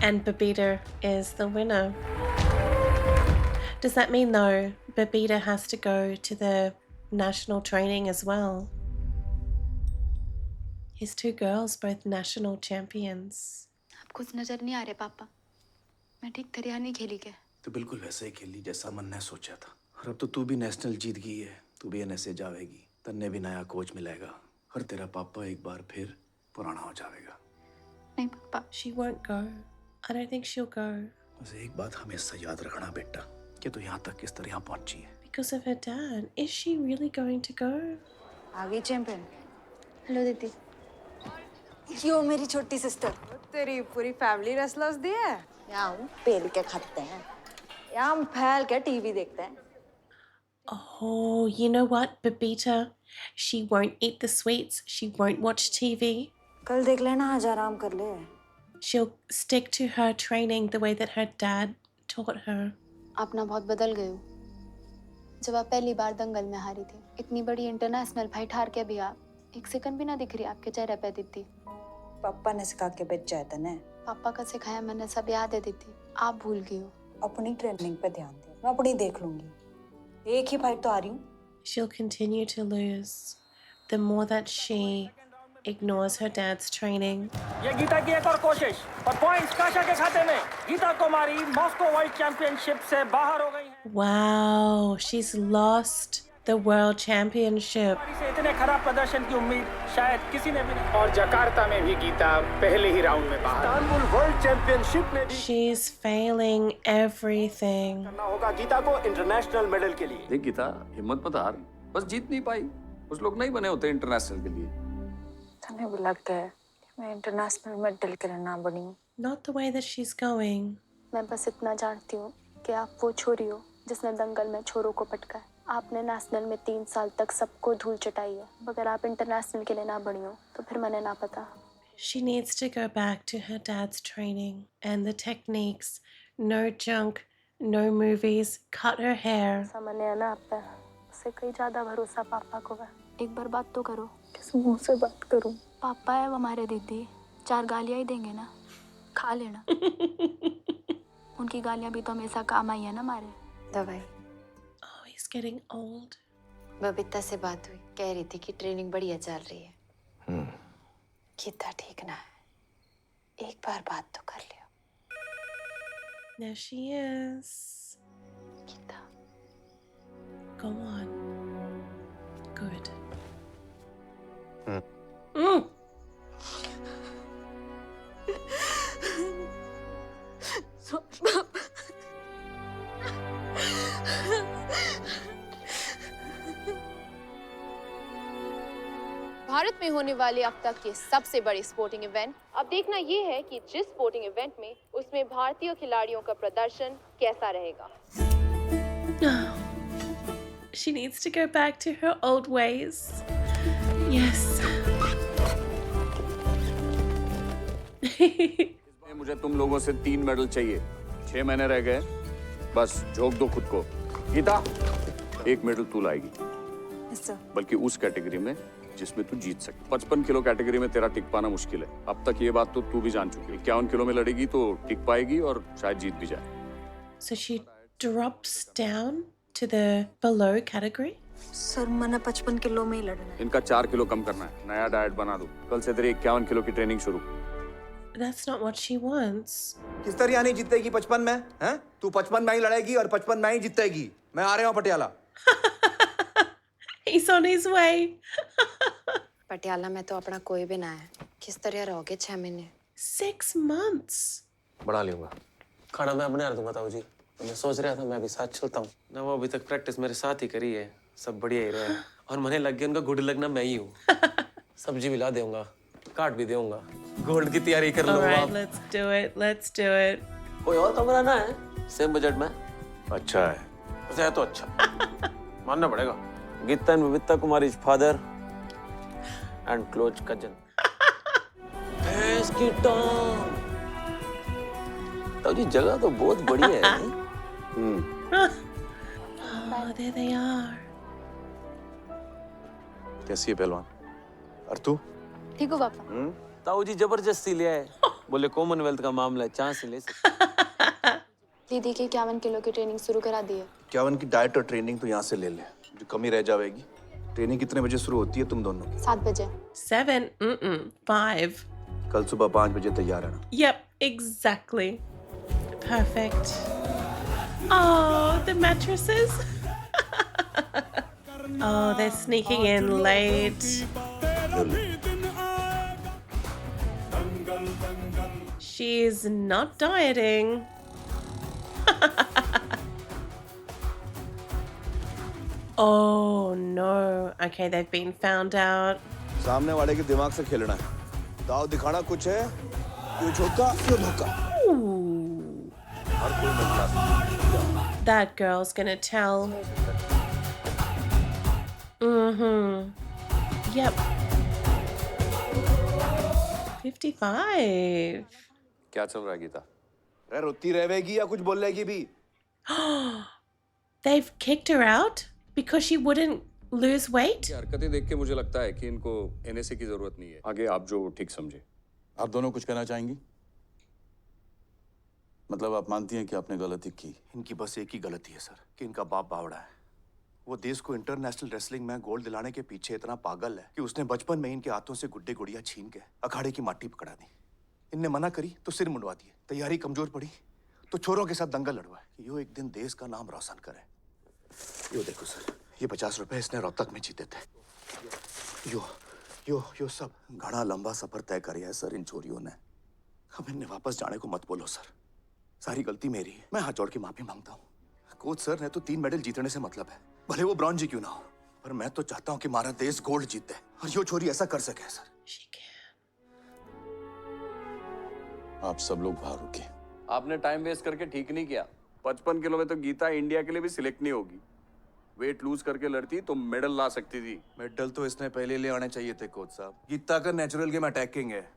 And Babita is the winner. Does that mean, though, Babita has to go to the national training as well? His two girls, both national champions. आप कुछ नजर नहीं आ रहे पापा। मैं ठीक तरह नहीं खेली क्या? तो बिल्कुल वैसे ही खेली जैसा मन ने सोचा था। और अब तो तू भी नेशनल जीत गई है। तू भी एनएसए जाएगी। तन्ने भी नया कोच मिलेगा। और तेरा पापा एक बार फिर पुराना हो जाएगा। नहीं पापा। She won't go. I don't think she'll go. बस एक बात हमेशा याद रखना बेटा कि तू यहाँ तक किस तरह पहुंची है। Because of her dad. Is she really going to go? आ गई चैंपियन। हेलो दीदी। यो मेरी छोटी सिस्टर। तेरी पूरी फैमिली रेसलर्स दी है। यहाँ हम पेल के खाते हैं, यहाँ हम फैल के टीवी देखते हैं। Oh, you know what, Babita? She won't eat the sweets. She won't watch TV. कल देख लेना, आज आराम कर ले। She'll stick to her training the way that her dad taught her. आप ना बहुत बदल गए हो। जब आप पहली बार दंगल में हारी थी, इतनी बड़ी इंटरनेशनल फाइट हार के भी आप एक सेकंड भी ना दिख रही आपके चेहरे पे दीदी। पापा ने सिखा के भेजा है तने। पापा का सिखाया मैंने सब याद है दीदी, आप भूल गई हो। अपनी ट्रेनिंग पे ध्यान दे, मैं अपनी देख लूंगी। एक ही फाइट तो आ रही हूँ। She'll continue to lose the more that she ignores her dad's training. ये गीता की एक और कोशिश और पॉइंट्स काशा के खाते में। Geeta Kumari Moscow world championship से बाहर हो गई हैं। Wow, she's lost the world championship. से इतने खराब प्रदर्शन की उम्मीद शायद किसी ने भी नहीं। और जकार्ता में भी गीता पहले ही राउंड में बाहर। इस्तांबुल वर्ल्ड चैंपियनशिप में भी She's failing everything. करना होगा गीता को इंटरनेशनल मेडल के लिए। देख गीता, हिम्मत मत हार, बस जीत नहीं पाई। कुछ लोग नहीं बने होते इंटरनेशनल के लिए। तने भी लग गया है कि मैं इंटरनेशनल मेडल के लिए ना बनी हूँ। Not the way that she's going. मैं बस इतना जानती हूँ कि आप वो छोरी हो जिसने दंगल में छोरों को पटका है। आपने नेशनल में 3 साल तक सबको धूल चटाई है। अगर आप इंटरनेशनल के लिए ना बनी हो तो फिर मैंने ना पता। She needs to go back to her dad's training and the techniques. No junk, no movies, cut her hair. सामान्य है ना आप पे, उससे कहीं ज्यादा भरोसा पापा को है। एक बार बात तो करो। किस मुंह से बात करूं? पापा है वो हमारे दीदी, 4 गालियां ही देंगे ना, खा लेना। उनकी गालियां भी तो हमेशा काम आई है ना हमारे। दवाई। Oh, he's getting old. Babita से बात हुई, कह रही थी कि ट्रेनिंग बढ़िया चल रही है। गीता ठीक ना है, एक बार बात तो कर लियो। There she is. Gita. Go on. Good. Bharat में होने वाले अब तक के सबसे बड़े स्पोर्टिंग इवेंट। अब देखना ये है कि जिस स्पोर्टिंग इवेंट में उसमें भारतीय खिलाड़ियों का प्रदर्शन कैसा रहेगा। She needs to go back to her old ways. Yes. मुझे तुम लोगों से 3 मेडल चाहिए। 6 महीने रह गए, बस झोंक दो खुद को। गीता, 1 मेडल तू लाएगी, बल्कि उस कैटेगरी में जिसमें तू जीत सके। 55 किलो कैटेगरी में तेरा टिक पाना मुश्किल है। अब तक ये बात तो तू भी जान चुकी है। 51 किलो में लड़ेगी तो टिक पाएगी और शायद जीत भी जाए। So she drops down to the below category? Sir मैंने 55 किलो में ही लड़ना है। इनका 4 किलो कम करना है। नया डाइट बना दो। कल से तेरी 51 किलो की ट्रेनिंग शुरू। That's not what she wants. किस तरह नहीं जीतेगी 55 में? हैं? तू 55 में ही लड़ेगी और 55 में ही जीतेगी। मैं आ रहा हूँ Patiala. He's on his way. Patiala में तो अपना कोई भी ना है। किस तरह रहोगे 6 महीने? 6 months. बढ़ा लूंगा। खाना मैं अपने हाथ दूंगा ताऊ जी। मैं सोच रहा था मैं भी साथ चलता हूँ ना। वो अभी तक प्रैक्टिस मेरे साथ ही करी है, सब बढ़िया ही रहा है। और मैंने लग गया उनका गुड लगना मैं ही हूँ। सब्जी भी ला दूंगा, काट भी दूंगा। गोल्ड की तैयारी कर All लूंगा। right, let's do it. Let's do it. कोई और कमरा ना है सेम बजट में? अच्छा है। वैसे है तो अच्छा, मानना पड़ेगा। गीता एंड बबीता कुमारी's father and close cousin. भैंस की टांग। ताऊ जी जगह तो बहुत बढ़िया है नहीं? Oh, there they are. कैसी है पहलवान? और तू? ठीक हो पापा? ताऊ जी जबरदस्ती ले आए। बोले कॉमनवेल्थ का मामला है, चांस ही ले सकते। दीदी की 51 किलो की ट्रेनिंग शुरू करा दी है। 51 की डाइट और ट्रेनिंग तो यहाँ से ले ले, जो कमी रह जाएगी। ट्रेनिंग कितने बजे शुरू होती है तुम दोनों की? 7 बजे। 7? 5. कल सुबह 5 बजे तैयार रहना। Yep, exactly. Perfect. Oh, the mattresses. Oh, they're sneaking in late. She's not dieting. Oh no. Okay, they've been found out. सामने वाले के दिमाग से खेलना है। दाव दिखाना कुछ है, क्यों झोंका क्यों धोखा। Ooh. that girl's gonna tell. Yep. 55. क्या चल रहा है गीता? अरे रोती रहेगी या कुछ बोलेगी भी? They've kicked her out because she wouldn't lose weight? ये हरकतें देख के मुझे लगता है कि इनको NSA की जरूरत नहीं है। आगे आप जो ठीक समझे। आप दोनों कुछ कहना चाहेंगी? मतलब आप मानती हैं कि आपने गलती की? इनकी बस एक ही गलती है सर कि इनका बाप बावड़ा है। वो देश को इंटरनेशनल रेसलिंग में गोल्ड दिलाने के पीछे इतना पागल है कि उसने बचपन में इनके हाथों से गुड्डे गुड़िया छीन के अखाड़े की माटी पकड़ा दी। इनने मना करी तो सिर मुंडवा दिए, तैयारी कमजोर पड़ी तो छोरों के साथ दंगल लड़वाए। यो एक दिन देश का नाम रोशन करे। यो देखो सर, ये 50 रुपए इसने रोहतक में जीते थे। यो सब घना लंबा सफर तय किया है सर इन चोरियों ने। अब इनने वापस जाने को मत बोलो सर, सारी गलती मेरी है। मैं हाथ जोड़ के माफी मांगता हूँ। कोच सर ने तो 3 मेडल जीतने से मतलब है, भले वो ब्रॉन्ज ही क्यों ना हो, पर मैं तो चाहता हूँ कि हमारा देश गोल्ड जीते और यो छोरी ऐसा कर सके सर। आप सब लोग बाहर रुके। आपने टाइम वेस्ट करके ठीक नहीं किया। 55 किलो में तो गीता इंडिया के लिए भी सिलेक्ट नहीं होगी। वेट लूज करके लड़ती तो मेडल ला सकती थी। मेडल तो इसने पहले ले आने चाहिए थे कोच साहब। गीता का नेचुरल गेम अटैकिंग है,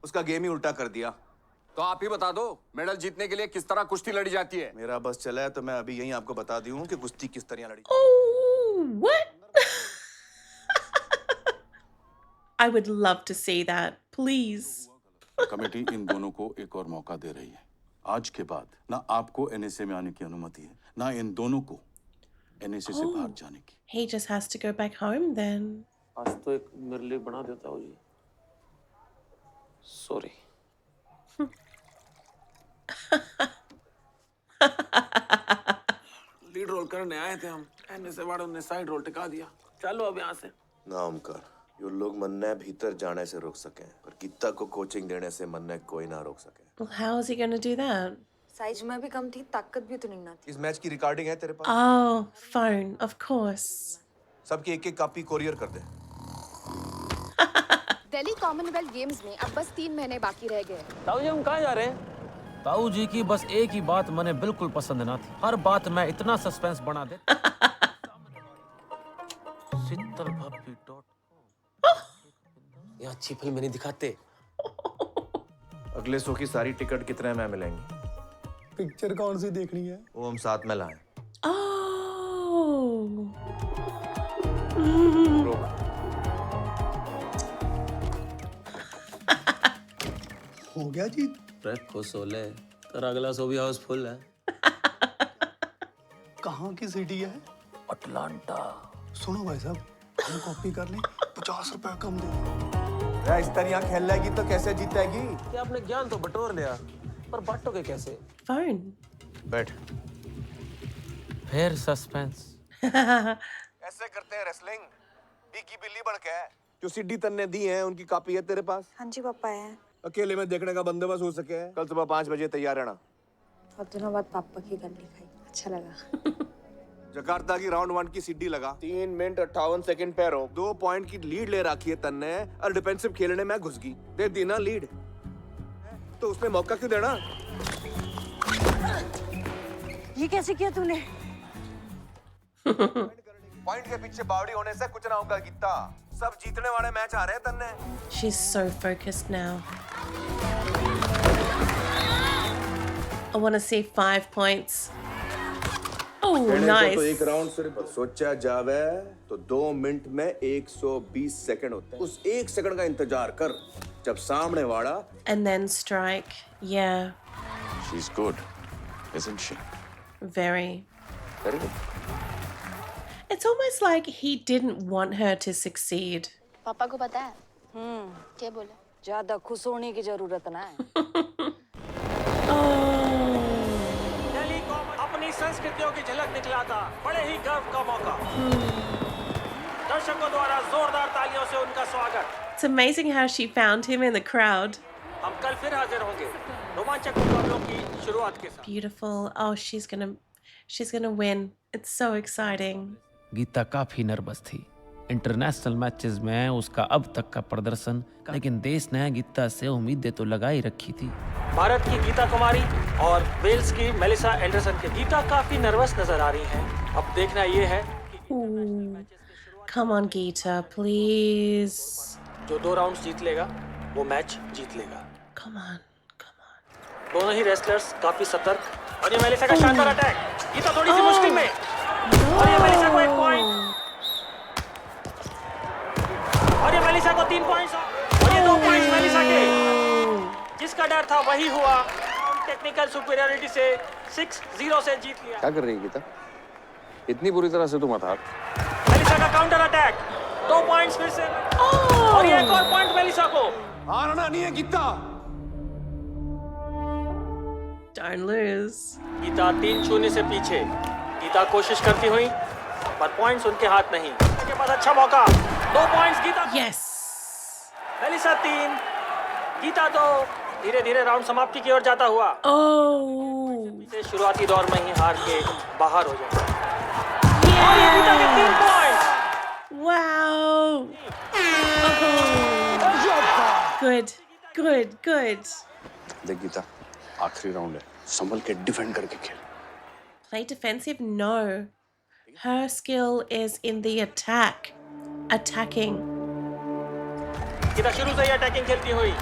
उसका गेम ही उल्टा कर दिया। तो आप ही बता दो मेडल जीतने के लिए किस तरह कुश्ती लड़ी जाती है। मेरा बस चला है तो मैं अभी यहीं आपको बता दूं कि कुश्ती किस तरह लड़ी। Oh, what? I would love to see that, please. Committee इन दोनों को एक और मौका दे रही है। आज के बाद ना आपको NSA में आने की अनुमति है, ना इन दोनों को NSA से बाहर जाने की। He just has to go back home then. आज तो एक मेरे लिए बना देता हूँ जी। सॉरी। लीड रोल करने आए थे हम, NSA वालों ने साइड रोल टिका दिया। चलो अब यहाँ से। नाम कर, यो लोग मन्ने भीतर जाने से रोक सके, पर गीता को कोचिंग देने से मन्ने कोई ना रोक सके। Well, how is he going to do that? Size में भी कम थी, ताकत भी तो नहीं ना थी। इस मैच की रिकॉर्डिंग है तेरे पास? Oh, phone, of course. सबकी एक-एक कॉपी कोरियर कर दे। दिल्ली कॉमनवेल्थ गेम्स में अब बस 3 महीने बाकी रह गए। ताऊ जी हम कहाँ जा रहे हैं? ताऊ जी की बस एक ही बात मने बिल्कुल पसंद ना थी। हर बात में इतना सस्पेंस बना दे। शीतल भाभी यहाँ अच्छी फिल्म नहीं दिखाते। अगले शो की सारी टिकट कितने में मिलेंगी? पिक्चर कौन सी देखनी है? वो हम साथ में लाएं। Oh. हो गया जी? खुश हो ले, तेरा अगला शो भी हाउसफुल है। कहाँ की सिटी है? अटलांटा। सुनो भाई साहब, हम कॉपी कर लें, 50 रुपए कम दे। इस तरह खेल लेगी तो कैसे जीतेगी? क्या आपने ज्ञान तो बटोर लिया, पर बांटोगे कैसे? Phone. बैठ। फिर सस्पेंस। ऐसे करते हैं रेसलिंग, बीकी बिल्ली बन के। जो सीडी तन्ने दी है उनकी कॉपी है तेरे पास? हाँ जी पापा है। अकेले में देखने का बंदोबस्त हो सके। कल सुबह 5 बजे तैयार रहना। बहुत दिनों बाद पापा की गल्ली खाई, अच्छा लगा। जकार्ता की राउंड 1 की सीडी लगा, 3 मिनट 58 सेकंड पे रोक। 2 पॉइंट की लीड ले रखी है तन्ने और डिफेंसिव खेलने में घुस गई। दे दी ना लीड, तो उसमें मौका क्यों देना? ये कैसे किया तूने? पॉइंट के पीछे बावड़ी होने से कुछ ना होगा गीता। सब जीतने वाले मैच आ रहे हैं तन्ने। She's so focused now. I want to see 5 points. Oh, nice. तो एक राउंड सिर्फ सोचा जावे तो 2 मिनट में 120 सेकंड होते हैं। उस 1 सेकंड का इंतजार कर जब सामने वाला And then strike. Yeah, She's good, isn't she? very. Very good. It's almost like he didn't want her to succeed. पापा को पता है? क्या बोले? ज्यादा खुश होने की जरूरत ना है। दिल्ली को अपनी संस्कृतियों की झलक दिखलाता बड़े ही गर्व का मौका। दर्शकों द्वारा जोरदार तालियों से उनका स्वागत। It's amazing how she found him in the crowd. हम कल फिर हाजिर होंगे रोमांचक मुकाबलों की शुरुआत के साथ। Beautiful. Oh, she's gonna win. It's so exciting. Gita काफी नर्वस थी। इंटरनेशनल मैचेस में उसका अब तक का प्रदर्शन, लेकिन देश ने गीता से उम्मीदें तो लगा ही रखी थी। भारत की गीता कुमारी और वेल्स की मेलिसा एंडरसन के गीता काफी नर्वस नजर आ रही हैं। अब देखना ये है Come on, Geeta, please. जो 2 राउंड्स जीत लेगा वो मैच जीत लेगा। Come on. दोनों ही रेसलर्स काफी सतर्क और ये मेलिसा का शानदार अटैक। गीता थोड़ी सी मुश्किल में और ये मेलिसा को 1 पॉइंट और ये मेलिसा को 3 पॉइंट्स और ये 2 पॉइंट्स मेलिसा के। जिसका डर था वही हुआ। टेक्निकल सुपीरियरिटी से 6-0 से जीत लिया। क्या कर रही है गीता? इतनी बुरी तरह से तुम हथा। मेलिसा का काउंटर अटैक, 2 पॉइंट्स फिर से और ये एक और पॉइंट मेलिसा को। हारना नहीं है गीता। Don't lose. गीता 3-0 से पीछे। गीता कोशिश करती हुई पर पॉइंट्स उनके हाथ नहीं। उनके पास अच्छा मौका, 2 points Geeta. Yes. Melissa 3, Geeta 2। धीरे धीरे राउंड समाप्ति की ओर जाता हुआ। Oh. शुरुआती दौर में ही हार के बाहर हो जाए। और ये गीता के 3 पॉइंट्स। Wow. Oh. Good. देख गीता, आखिरी राउंड है, संभल के डिफेंड करके खेल। Play defensive? No. Her skill is in the attack. Attacking. Gita शुरू से ही अटैकिंग खेलती हुई।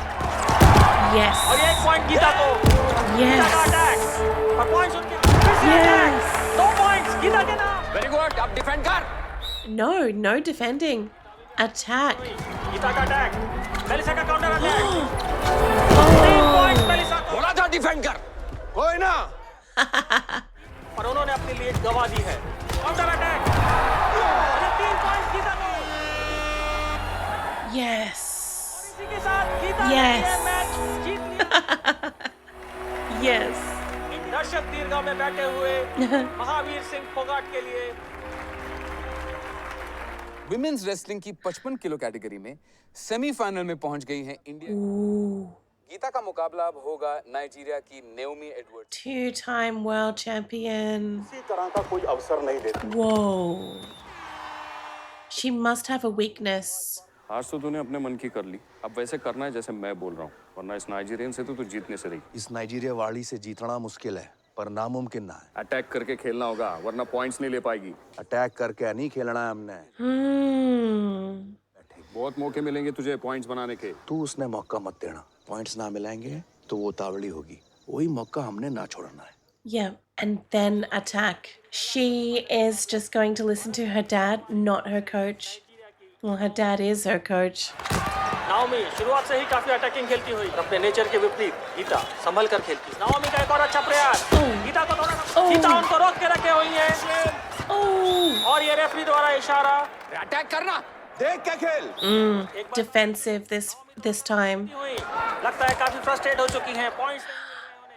Yes. और ये 1 पॉइंट गीता को। Yes. गीता का अटैक और पॉइंट्स उनके। फिर से अटैक, 2 पॉइंट्स गीता के नाम। वेरी गुड, अब डिफेंड कर। No defending. Attack. गीता का अटैक, मेलिसा का काउंटर अटैक। 3 पॉइंट्स मेलिसा को। बोला था डिफेंड कर। कोई ना। पर उन्होंने अपनी लीड गंवा दी है। काउंटर अटैक और ये 3 पॉइंट्स गीता को। Yes. इसी के साथ गीता ने Yes. ये मैच जीत लिया। Yes. दर्शक दीर्घा में बैठे हुए महावीर सिंह फोगाट के लिए। विमेन्स रेसलिंग की 55 किलो कैटेगरी में सेमीफाइनल में पहुंच गई हैं इंडिया। गीता का मुकाबला अब होगा नाइजीरिया की Naomi Edwards. 2-time world champion. इसी तरह का कोई अवसर नहीं देती। Whoa. She must have a weakness. आज तो तूने अपने मन की कर ली, अब वैसे करना है जैसे मैं बोल रहा हूँ, वरना इस नाइजीरियन से तो तू जीतने से रही। इस नाइजीरिया वाली से जीतना मुश्किल है पर नामुमकिन ना है। अटैक करके खेलना होगा, वरना पॉइंट्स नहीं ले पाएगी। अटैक करके नहीं खेलना है हमने। बहुत मौके मिलेंगे तुझे पॉइंट्स बनाने के। तू उसने मौका मत देना। पॉइंट्स ना मिलेंगे तो वो तावड़ी होगी। वही मौका हमने ना छोड़ना है। Yeah, and then attack. She is just going to listen to her dad, not her coach. Well, her dad is her coach. Naomi शुरुआत से ही काफी अटैकिंग खेलती हुई, अपने नेचर के विपरीत गीता संभल कर खेलती। नाओमी का एक और अच्छा प्रयास। गीता को थोड़ा गीता उनको रोक के रखे हुई है। और ये रेफरी द्वारा इशारा, अटैक करना, देख के खेल। Defensive this time. लगता है काफी फ्रस्ट्रेट हो चुकी हैं। पॉइंट्स।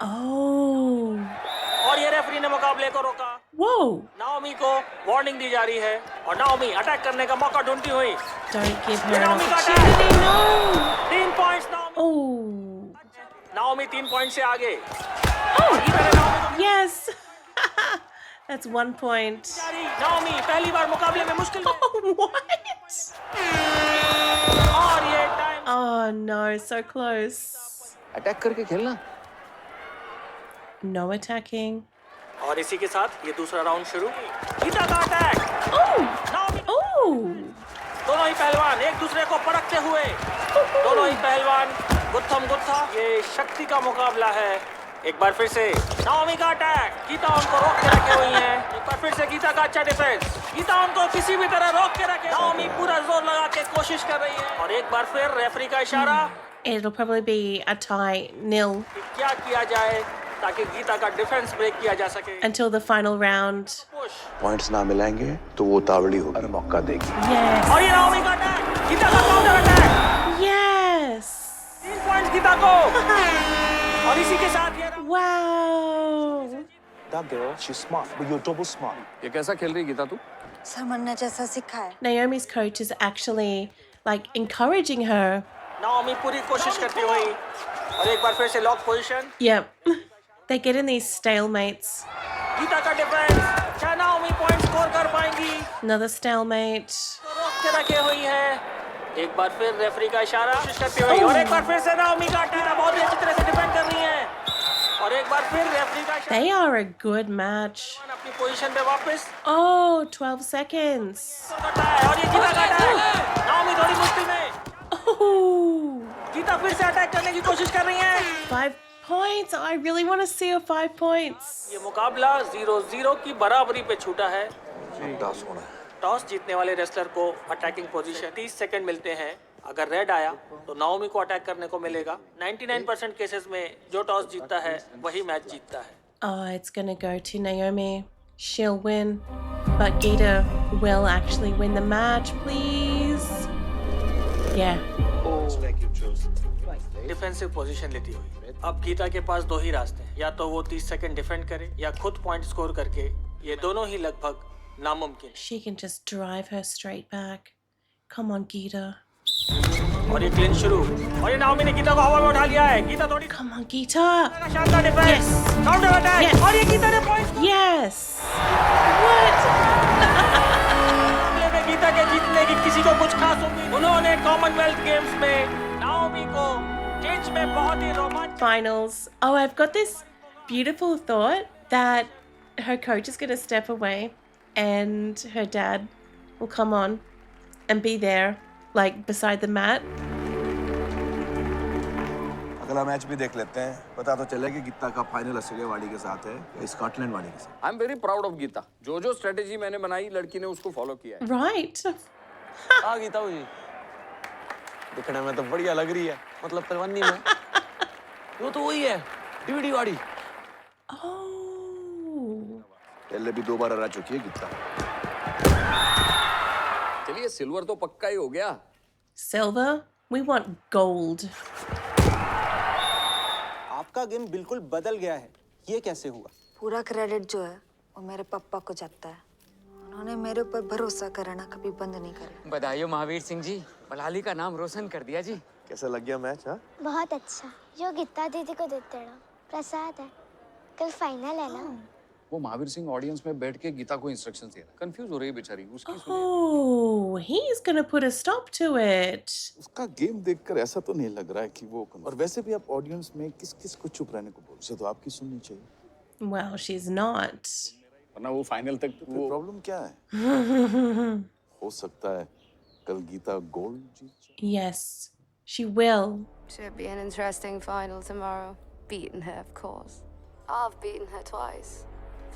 Oh. और ये रेफरी ने मुकाबले को रोका। Whoa. नाओमी को वार्निंग दी जा रही है और नाओमी अटैक करने का मौका ढूंढती हुई। Don't give her an Naomi का opportunity. No. 3 points Naomi. Oh. Naomi 3 point से आगे। Yes. That's 1 point. नाओमी पहली बार मुकाबले में मुश्किल में। What? और ये time. Oh no, so close. Attack करके खेलना। No attacking. और इसी के साथ ये दूसरा राउंड शुरू। गीता का अटैक। नाओमी। दोनों ही पहलवान एक दूसरे को परखते हुए। दोनों ही पहलवान गुत्थम गुत्था। ये शक्ति का मुकाबला है। एक बार फिर से नाओमी का अटैक। गीता उनको रोक के रखे हुई है। एक बार फिर से गीता का अच्छा डिफेंस। गीता उनको किसी भी तरह रोक के रखे। नाओमी पूरा जोर लगा के कोशिश कर रही है और एक बार फिर रेफरी का इशारा। It'll probably be a tie, 0. क्या किया जाए ताकि गीता का डिफेंस ब्रेक किया जा सके। Until the final round. Points ना मिलेंगे तो वो तावड़ी होगी और मौका देगी। Yes. और ये नाओमी का अटैक। गीता का counter attack. Yes. 3 points Geeta को। और इसी के साथ ये Wow. That girl, she's smart, but you're double smart. ये कैसा खेल रही है गीता तू? समझना जैसा सिखा है। Naomi's coach is actually like encouraging her. Naomi पूरी कोशिश करती हुई और एक बार फिर से lock position. Yep. They get in these stalemates. Geeta का डिफेंस। क्या नाओमी पॉइंट स्कोर कर पाएंगी? Another stalemate. रोकते के रखे हुई है। एक बार फिर रेफरी का इशारा कोशिश करते हुए और एक बार फिर से नाओमी का गीता बहुत ही अच्छी तरह से डिफेंड कर रही है और एक बार फिर रेफरी का इशारा। They are a good match. अपनी पोजीशन पे वापस। Oh, 12 seconds. और ये गीता का अटैक। नाओमी थोड़ी मुश्किल में। गीता फिर से अटैक करने की कोशिश कर रही है। 5 points. I really want to see a 5 points. ये मुकाबला 0-0 की बराबरी पे छूटा है। टॉस होना है। टॉस जीतने वाले रेसलर को अटैकिंग पोजीशन 30 सेकंड मिलते हैं। अगर रेड आया तो नाओमी को अटैक करने को मिलेगा। 99% केसेस में जो टॉस जीतता है वही मैच जीतता है। Oh, it's gonna go to Naomi. She'll win. But Gita will actually win the match, please. Yeah. Defensive position लेती हुई अब गीता के पास दो ही रास्ते हैं, या तो वो 30 सेकंड डिफेंड करे या खुद पॉइंट स्कोर करके। ये दोनों ही लगभग नामुमकिन। She can just drive her straight back. Come on, Gita. और ये क्लीन शुरू और ये नाओमी ने गीता को हवा में उठा लिया है। गीता थोड़ी Come on, Gita. शानदार डिफेंस, काउंटर अटैक और ये गीता ने पॉइंट। Yes. What? मामले में गीता के जीतने की किसी को कुछ खास उम्मीद। उन्होंने कॉमनवेल्थ गेम्स में नाओमी को क्लिंच में बहुत ही रोमांचक। Finals. Oh, I've got this beautiful thought that her coach is going to step away and her dad will come on and be there, like beside the mat. अगला match भी देख लेते हैं। पता तो चले कि गीता का फाइनल ऑस्ट्रेलिया वाली के साथ है या स्कॉटलैंड वाली के साथ। I am very proud of Geeta. जो स्ट्रेटेजी मैंने बनाई लड़की ने उसको फॉलो किया है। Right. हाँ गीता जी, दिखने में तो बढ़िया लग रही है, मतलब पहलवानी में। वो तो वही है, डीवीडी वाली। पहले भी 2 बार हरा चुकी है गीता। चलिए सिल्वर तो पक्का ही हो गया। Silver? We want gold. आपका गेम बिल्कुल बदल गया है, ये कैसे हुआ? पूरा क्रेडिट जो है वो मेरे पापा को जाता है। उन्होंने मेरे ऊपर भरोसा करना कभी बंद नहीं करा। बधाई हो महावीर सिंह जी, बलाली का नाम रोशन कर दिया जी। कैसा लग गया मैच? हाँ बहुत अच्छा। जो गीता दीदी को देते रहो, प्रसाद है। कल फाइनल है ना। वो महावीर सिंह ऑडियंस में बैठ के गीता को इंस्ट्रक्शंस दे रहा है। कंफ्यूज हो रही है बेचारी। उसकी Oh, he's gonna put a stop to it. उसका गेम देखकर ऐसा तो नहीं लग रहा है कि वो। और वैसे भी आप ऑडियंस में किस किस को चुप रहने को बोल, उसे तो आपकी सुननी चाहिए। Well, she's not. वरना वो फाइनल तक तो फिर प्रॉब्लम क्या है? हो सकता है कल गीता गोल्ड जीत जाए। Yes, she will. Should be an interesting final tomorrow. Beaten her, of course. I've beaten her twice.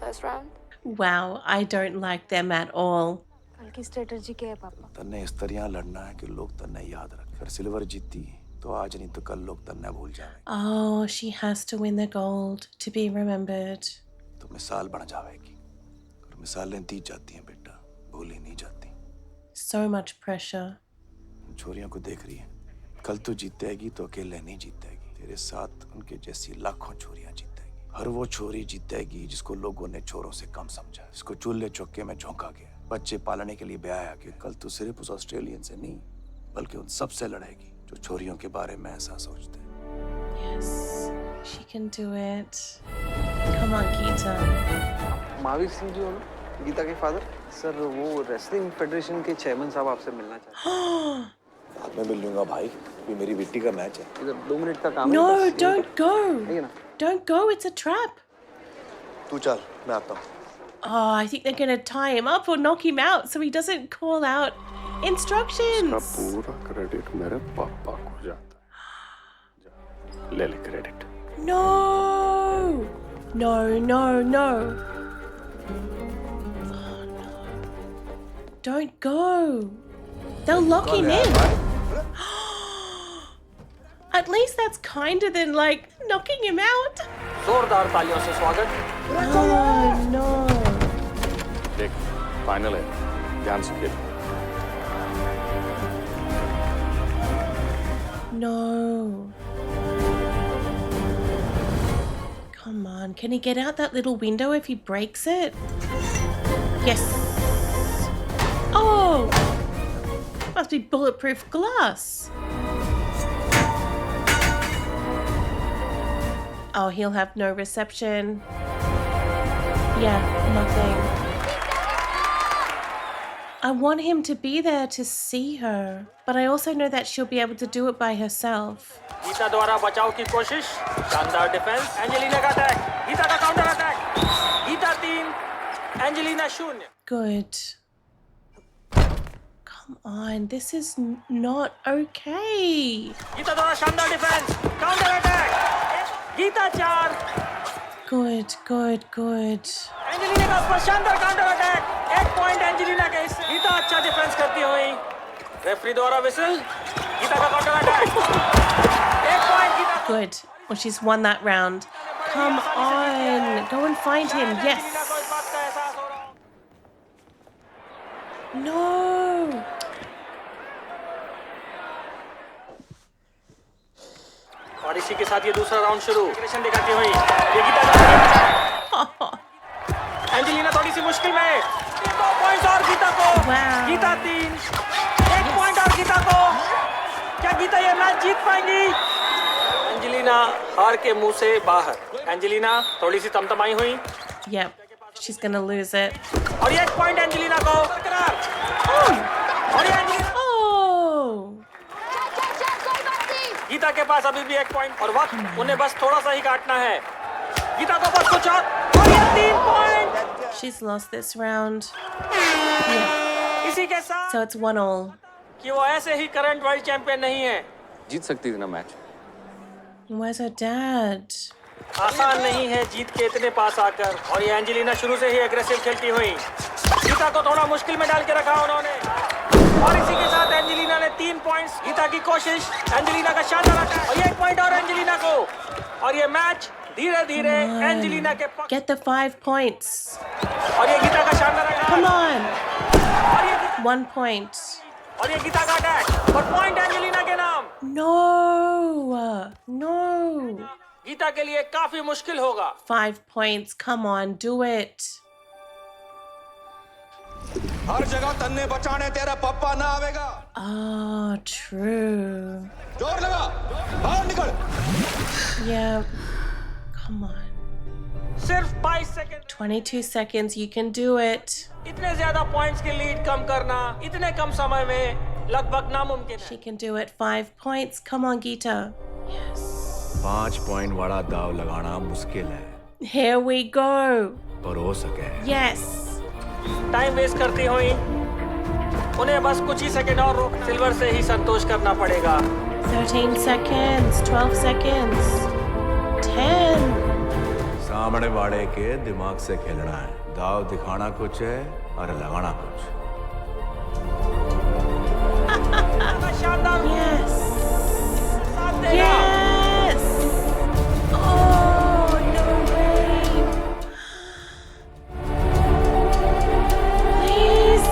First round. Wow, I don't like them at all. कल की स्ट्रेटजी क्या है पापा? तन्ने इस तरह लड़ना है कि लोग तन्ने याद रखें। फिर सिल्वर जीती तो आज नहीं तो कल लोग तन्ने भूल जाएंगे। Oh, she has to win the gold to be remembered. तो मिसाल बन जाएगी और मिसालें दी जाती हैं बेटा, भूली नहीं जाती। So much pressure. छोरियों को देख रही है, कल तो जीतेगी तो अकेले नहीं जीतेगी। तेरे साथ उनके जैसी लाखों छोरियां जीतेगी। हर वो छोरी जीतेगी जिसको लोगों ने छोरों से कम समझा, जिसको चूल्हे चौके में झोंका गया, बच्चे पालने के लिए ब्याया कि कल तो सिर्फ उस ऑस्ट्रेलियन से नहीं बल्कि उन सब से लड़ेगी जो छोरियों के बारे में ऐसा सोचते हैं। Yes, she can do it. Come on, Geeta. Mahavir Singh ji हो ना, गीता के फादर? सर वो रेसलिंग फेडरेशन के चेयरमैन साहब आपसे मिलना चाहते हैं। बाद में मिल लूंगा भाई, अभी मेरी बेटी का मैच है। इधर 2 मिनट का काम है। No, बस don't go. है ना? Don't go, it's a trap. तू चल, मैं आता हूँ। Oh, I think they're going to tie him up or knock him out so he doesn't call out instructions. पूरा क्रेडिट मेरे पापा को जाता है। ले ले credit. No! No, no, no. Oh, no. Don't go. They'll lock him in. At least that's kinder than like knocking him out. जोरदार तालियों से स्वागत। Oh no. देख फाइनल है, ध्यान से खेल। No. Come on, can he get out that little window if he breaks it? Yes. Oh! Must be bulletproof glass. Oh, he'll have no reception. Yeah, nothing. I want him to be there to see her, but I also know that she'll be able to do it by herself. Gita द्वारा बचाव की कोशिश, शानदार defence, Angelina का attack, Geeta का counter attack, Geeta 3, Angelina 0. Good. Come on, this is not okay. गीता द्वारा शानदार defence, counter attack, Geeta 4. Good, good, good. Angelina का पर शानदार काउंटर अटैक, 1 पॉइंट एंजेलिना के हिस्से. गीता अच्छा डिफेंस करती हुई, रेफरी द्वारा विसल, गीता का counter attack, 1 point Geeta. Good. Well, she's won that round. Come on, go and find him. Yes. No. और इसी के साथ ये दूसरा राउंड शुरू. एग्रेशन दिखाती हुई, ये गीता एंजेलिना थोड़ी सी मुश्किल में. 2 पॉइंट्स और गीता को. गीता 3, 1 पॉइंट और गीता को. क्या गीता ये मैच जीत पाएंगी? एंजेलिना हार के मुंह से बाहर. एंजेलिना थोड़ी सी तमतमाई हुई. Yep, she's gonna lose it. और ये 1 पॉइंट एंजेलिना को. और ये एंजेलिना. गीता के पास अभी भी 1 पॉइंट और वक्त उन्हें बस थोड़ा सा ही काटना है. गीता को बस कुछ और ये 3 point. She's lost this round. इसी के साथ So it's 1-1. कि वो ऐसे ही करंट वर्ल्ड चैंपियन नहीं है. जीत सकती थी ना मैच. Where's her dad? आसान नहीं है जीत के इतने पास आकर. और ये एंजेलिना शुरू से ही एग्रेसिव खेलती हुई. गीता को थोड़ा मुश्किल में डाल के रखा उन्होंने. और इसी के साथ एंजेलिना ने 3 पॉइंट्स. गीता की कोशिश, एंजेलिना का शानदार अटैक और ये 1 पॉइंट और एंजेलिना को. और ये मैच धीरे-धीरे एंजेलिना के पक्ष. Get the 5 points. और ये गीता का शानदार अटैक. Come on. और ये 1 point. और ये गीता का अटैक और पॉइंट एंजेलिना के नाम. No. No. गीता के लिए काफी मुश्किल होगा. 5 points. Come on, do it. हर जगह तन्ने बचाने तेरा पप्पा ना आवेगा. Oh, true. जोर लगा, बाहर निकल. Yeah. Come on. सिर्फ 22 second. 22 seconds. You can do it. इतने ज्यादा पॉइंट्स की लीड कम करना इतने कम समय में लगभग नामुमकिन है. She can do it. 5 points. Come on, Geeta. 5 point वाला दाव लगाना मुश्किल है. Here we go. पर हो सके. Yes. टाइम वेस्ट करती हुई उन्हें बस कुछ ही सेकंड और रोकना. सिल्वर से ही संतोष करना पड़ेगा. 13 seconds. 12 seconds. 10. सामने वाले के दिमाग से खेलना है. दाव दिखाना कुछ है और लगाना कुछ. शानदार. Yes. Yes. Oh, no way. Please.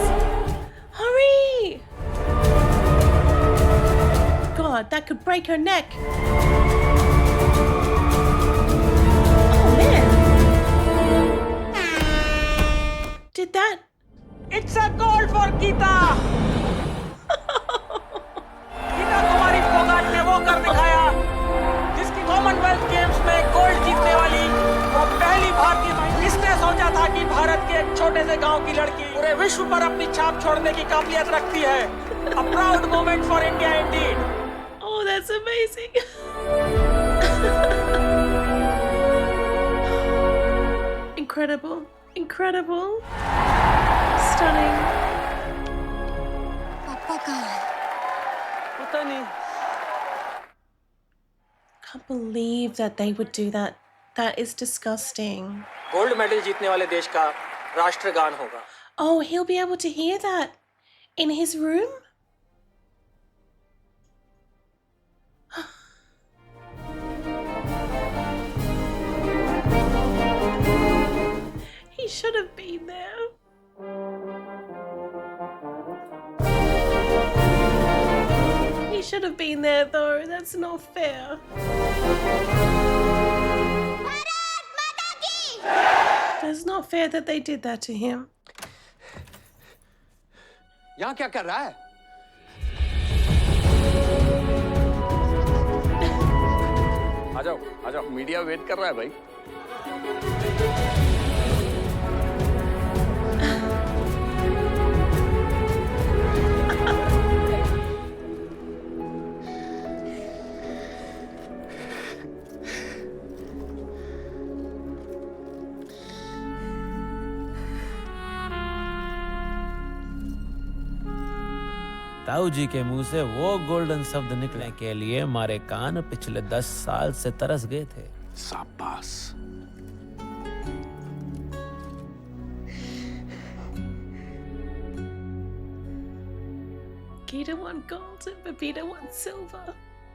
Hurry. God, that could break her neck. Did that? It's a goal for Geeta. Geeta Kumari Phogat ने वो कर दिखाया जिसकी कॉमनवेल्थ गेम्स में गोल्ड जीतने वाली वो पहली भारतीय महिला. किसने सोचा था कि भारत के एक छोटे से गांव की लड़की पूरे विश्व पर अपनी छाप छोड़ने की काबिलियत रखती है. A proud moment for India indeed. Oh, that's amazing. Incredible. Incredible. Stunning. पापा कहाँ है? पता नहीं. Can't believe that they would do that. That is disgusting. Gold medal जीतने वाले देश का राष्ट्रगान होगा. Oh, he'll be able to hear that in his room? He should have been there. He should have been there though. That's not fair. It's not fair that they did that to him. यहाँ क्या कर रहा है? आ जाओ media wait कर रहा है भाई. ताऊ जी के मुंह से वो गोल्डन शब्द निकलने के लिए हमारे कान पिछले 10 साल से तरस गए थे। शाबाश। Geeta won gold and Babita won silver.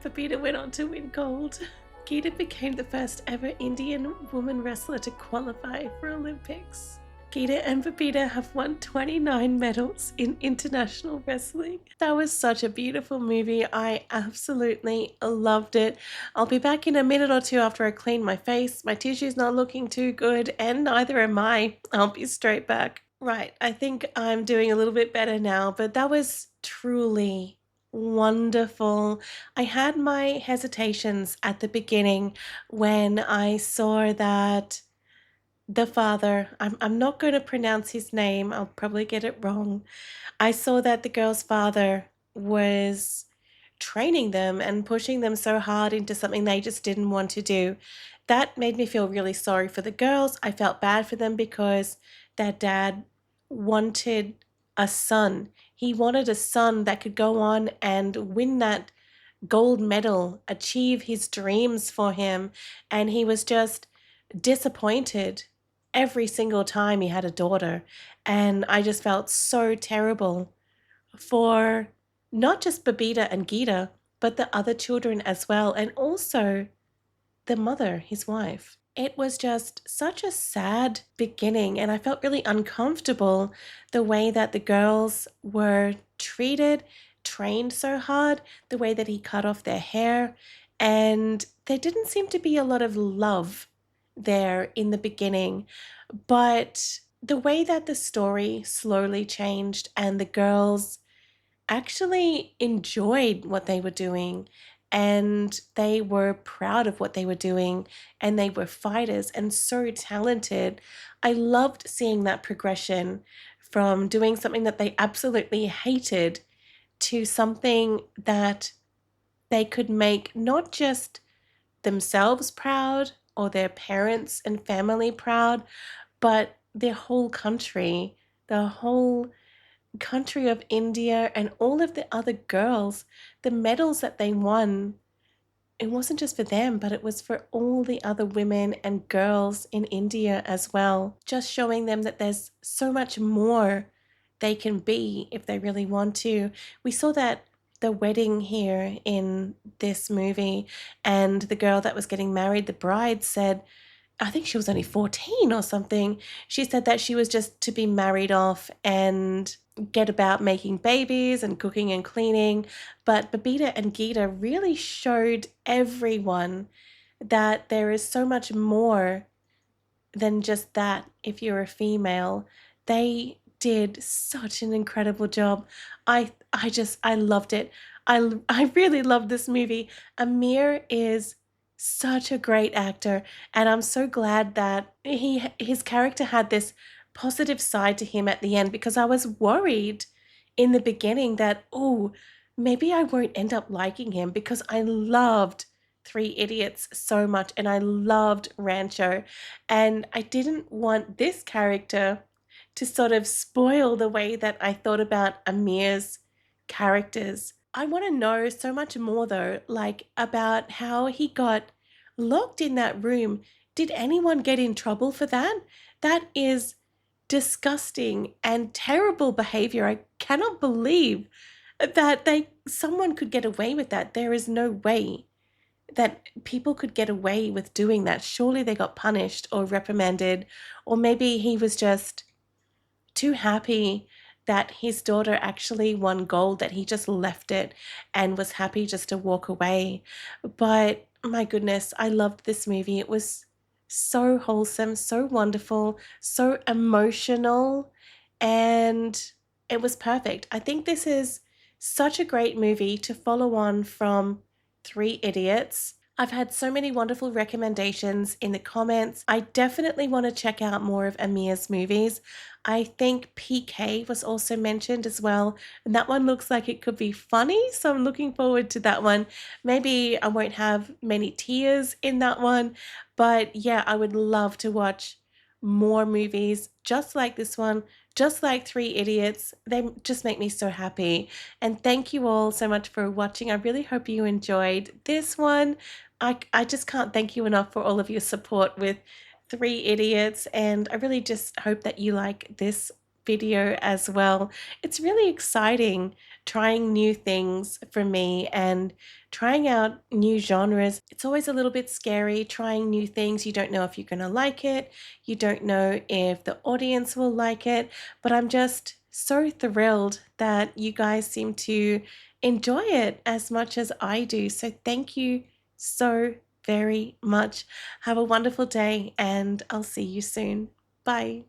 Babita went on to win gold. Geeta became the first ever Indian woman wrestler to qualify for Olympics. Geeta and Babita have won 29 medals in international wrestling. That was such a beautiful movie. I absolutely loved it. I'll be back in a minute or two after I clean my face. My tissue's not looking too good, and neither am I. I'll be straight back. Right, I think I'm doing a little bit better now, but that was truly wonderful. I had my hesitations at the beginning when I saw that the father, I'm not going to pronounce his name, I'll probably get it wrong. I saw that the girl's father was training them and pushing them so hard into something they just didn't want to do. That made me feel really sorry for the girls. I felt bad for them because their dad wanted a son. He wanted a son that could go on and win that gold medal, achieve his dreams for him, and he was just disappointed every single time he had a daughter. And I just felt so terrible for not just Babita and Geeta, but the other children as well, and also the mother, his wife. It was just such a sad beginning, and I felt really uncomfortable the way that the girls were treated, trained so hard, the way that he cut off their hair, and there didn't seem to be a lot of love there in the beginning. But the way that the story slowly changed and the girls actually enjoyed what they were doing, and they were proud of what they were doing, and they were fighters and so talented. I loved seeing that progression from doing something that they absolutely hated to something that they could make not just themselves proud or their parents and family proud, but their whole country, the whole country of India, and all of the other girls. The medals that they won, it wasn't just for them, but it was for all the other women and girls in India as well. Just showing them that there's so much more they can be if they really want to. We saw that the wedding here in this movie, and the girl that was getting married, the bride, said, I think she was only 14 or something. She said that she was just to be married off and get about making babies and cooking and cleaning. But Babita and Geeta really showed everyone that there is so much more than just that if you're a female. They did such an incredible job. I loved it. I really loved this movie. Amir is such a great actor, and I'm so glad that his character had this positive side to him at the end, because I was worried in the beginning that, oh, maybe I won't end up liking him, because I loved Three Idiots so much and I loved Rancho, and I didn't want this character to sort of spoil the way that I thought about Amir's characters. I want to know so much more though, like about how he got locked in that room. Did anyone get in trouble for that? That is disgusting and terrible behavior. I cannot believe that someone could get away with that. There is no way that people could get away with doing that. Surely they got punished or reprimanded, or maybe he was just too happy that his daughter actually won gold that he just left it and was happy just to walk away. But my goodness, I loved this movie. It was so wholesome, so wonderful, so emotional, and it was perfect. I think this is such a great movie to follow on from Three Idiots. I've had so many wonderful recommendations in the comments. I definitely want to check out more of Amir's movies. I think PK was also mentioned as well, and that one looks like it could be funny, so I'm looking forward to that one. Maybe I won't have many tears in that one, but yeah, I would love to watch more movies just like this one, just like Three Idiots. They just make me so happy. And thank you all so much for watching. I really hope you enjoyed this one. I just can't thank you enough for all of your support with Three Idiots, and I really just hope that you like this video as well. It's really exciting trying new things for me and trying out new genres. It's always a little bit scary trying new things. You don't know if you're going to like it. You don't know if the audience will like it, but I'm just so thrilled that you guys seem to enjoy it as much as I do. So thank you so very much. Have a wonderful day, and I'll see you soon. Bye.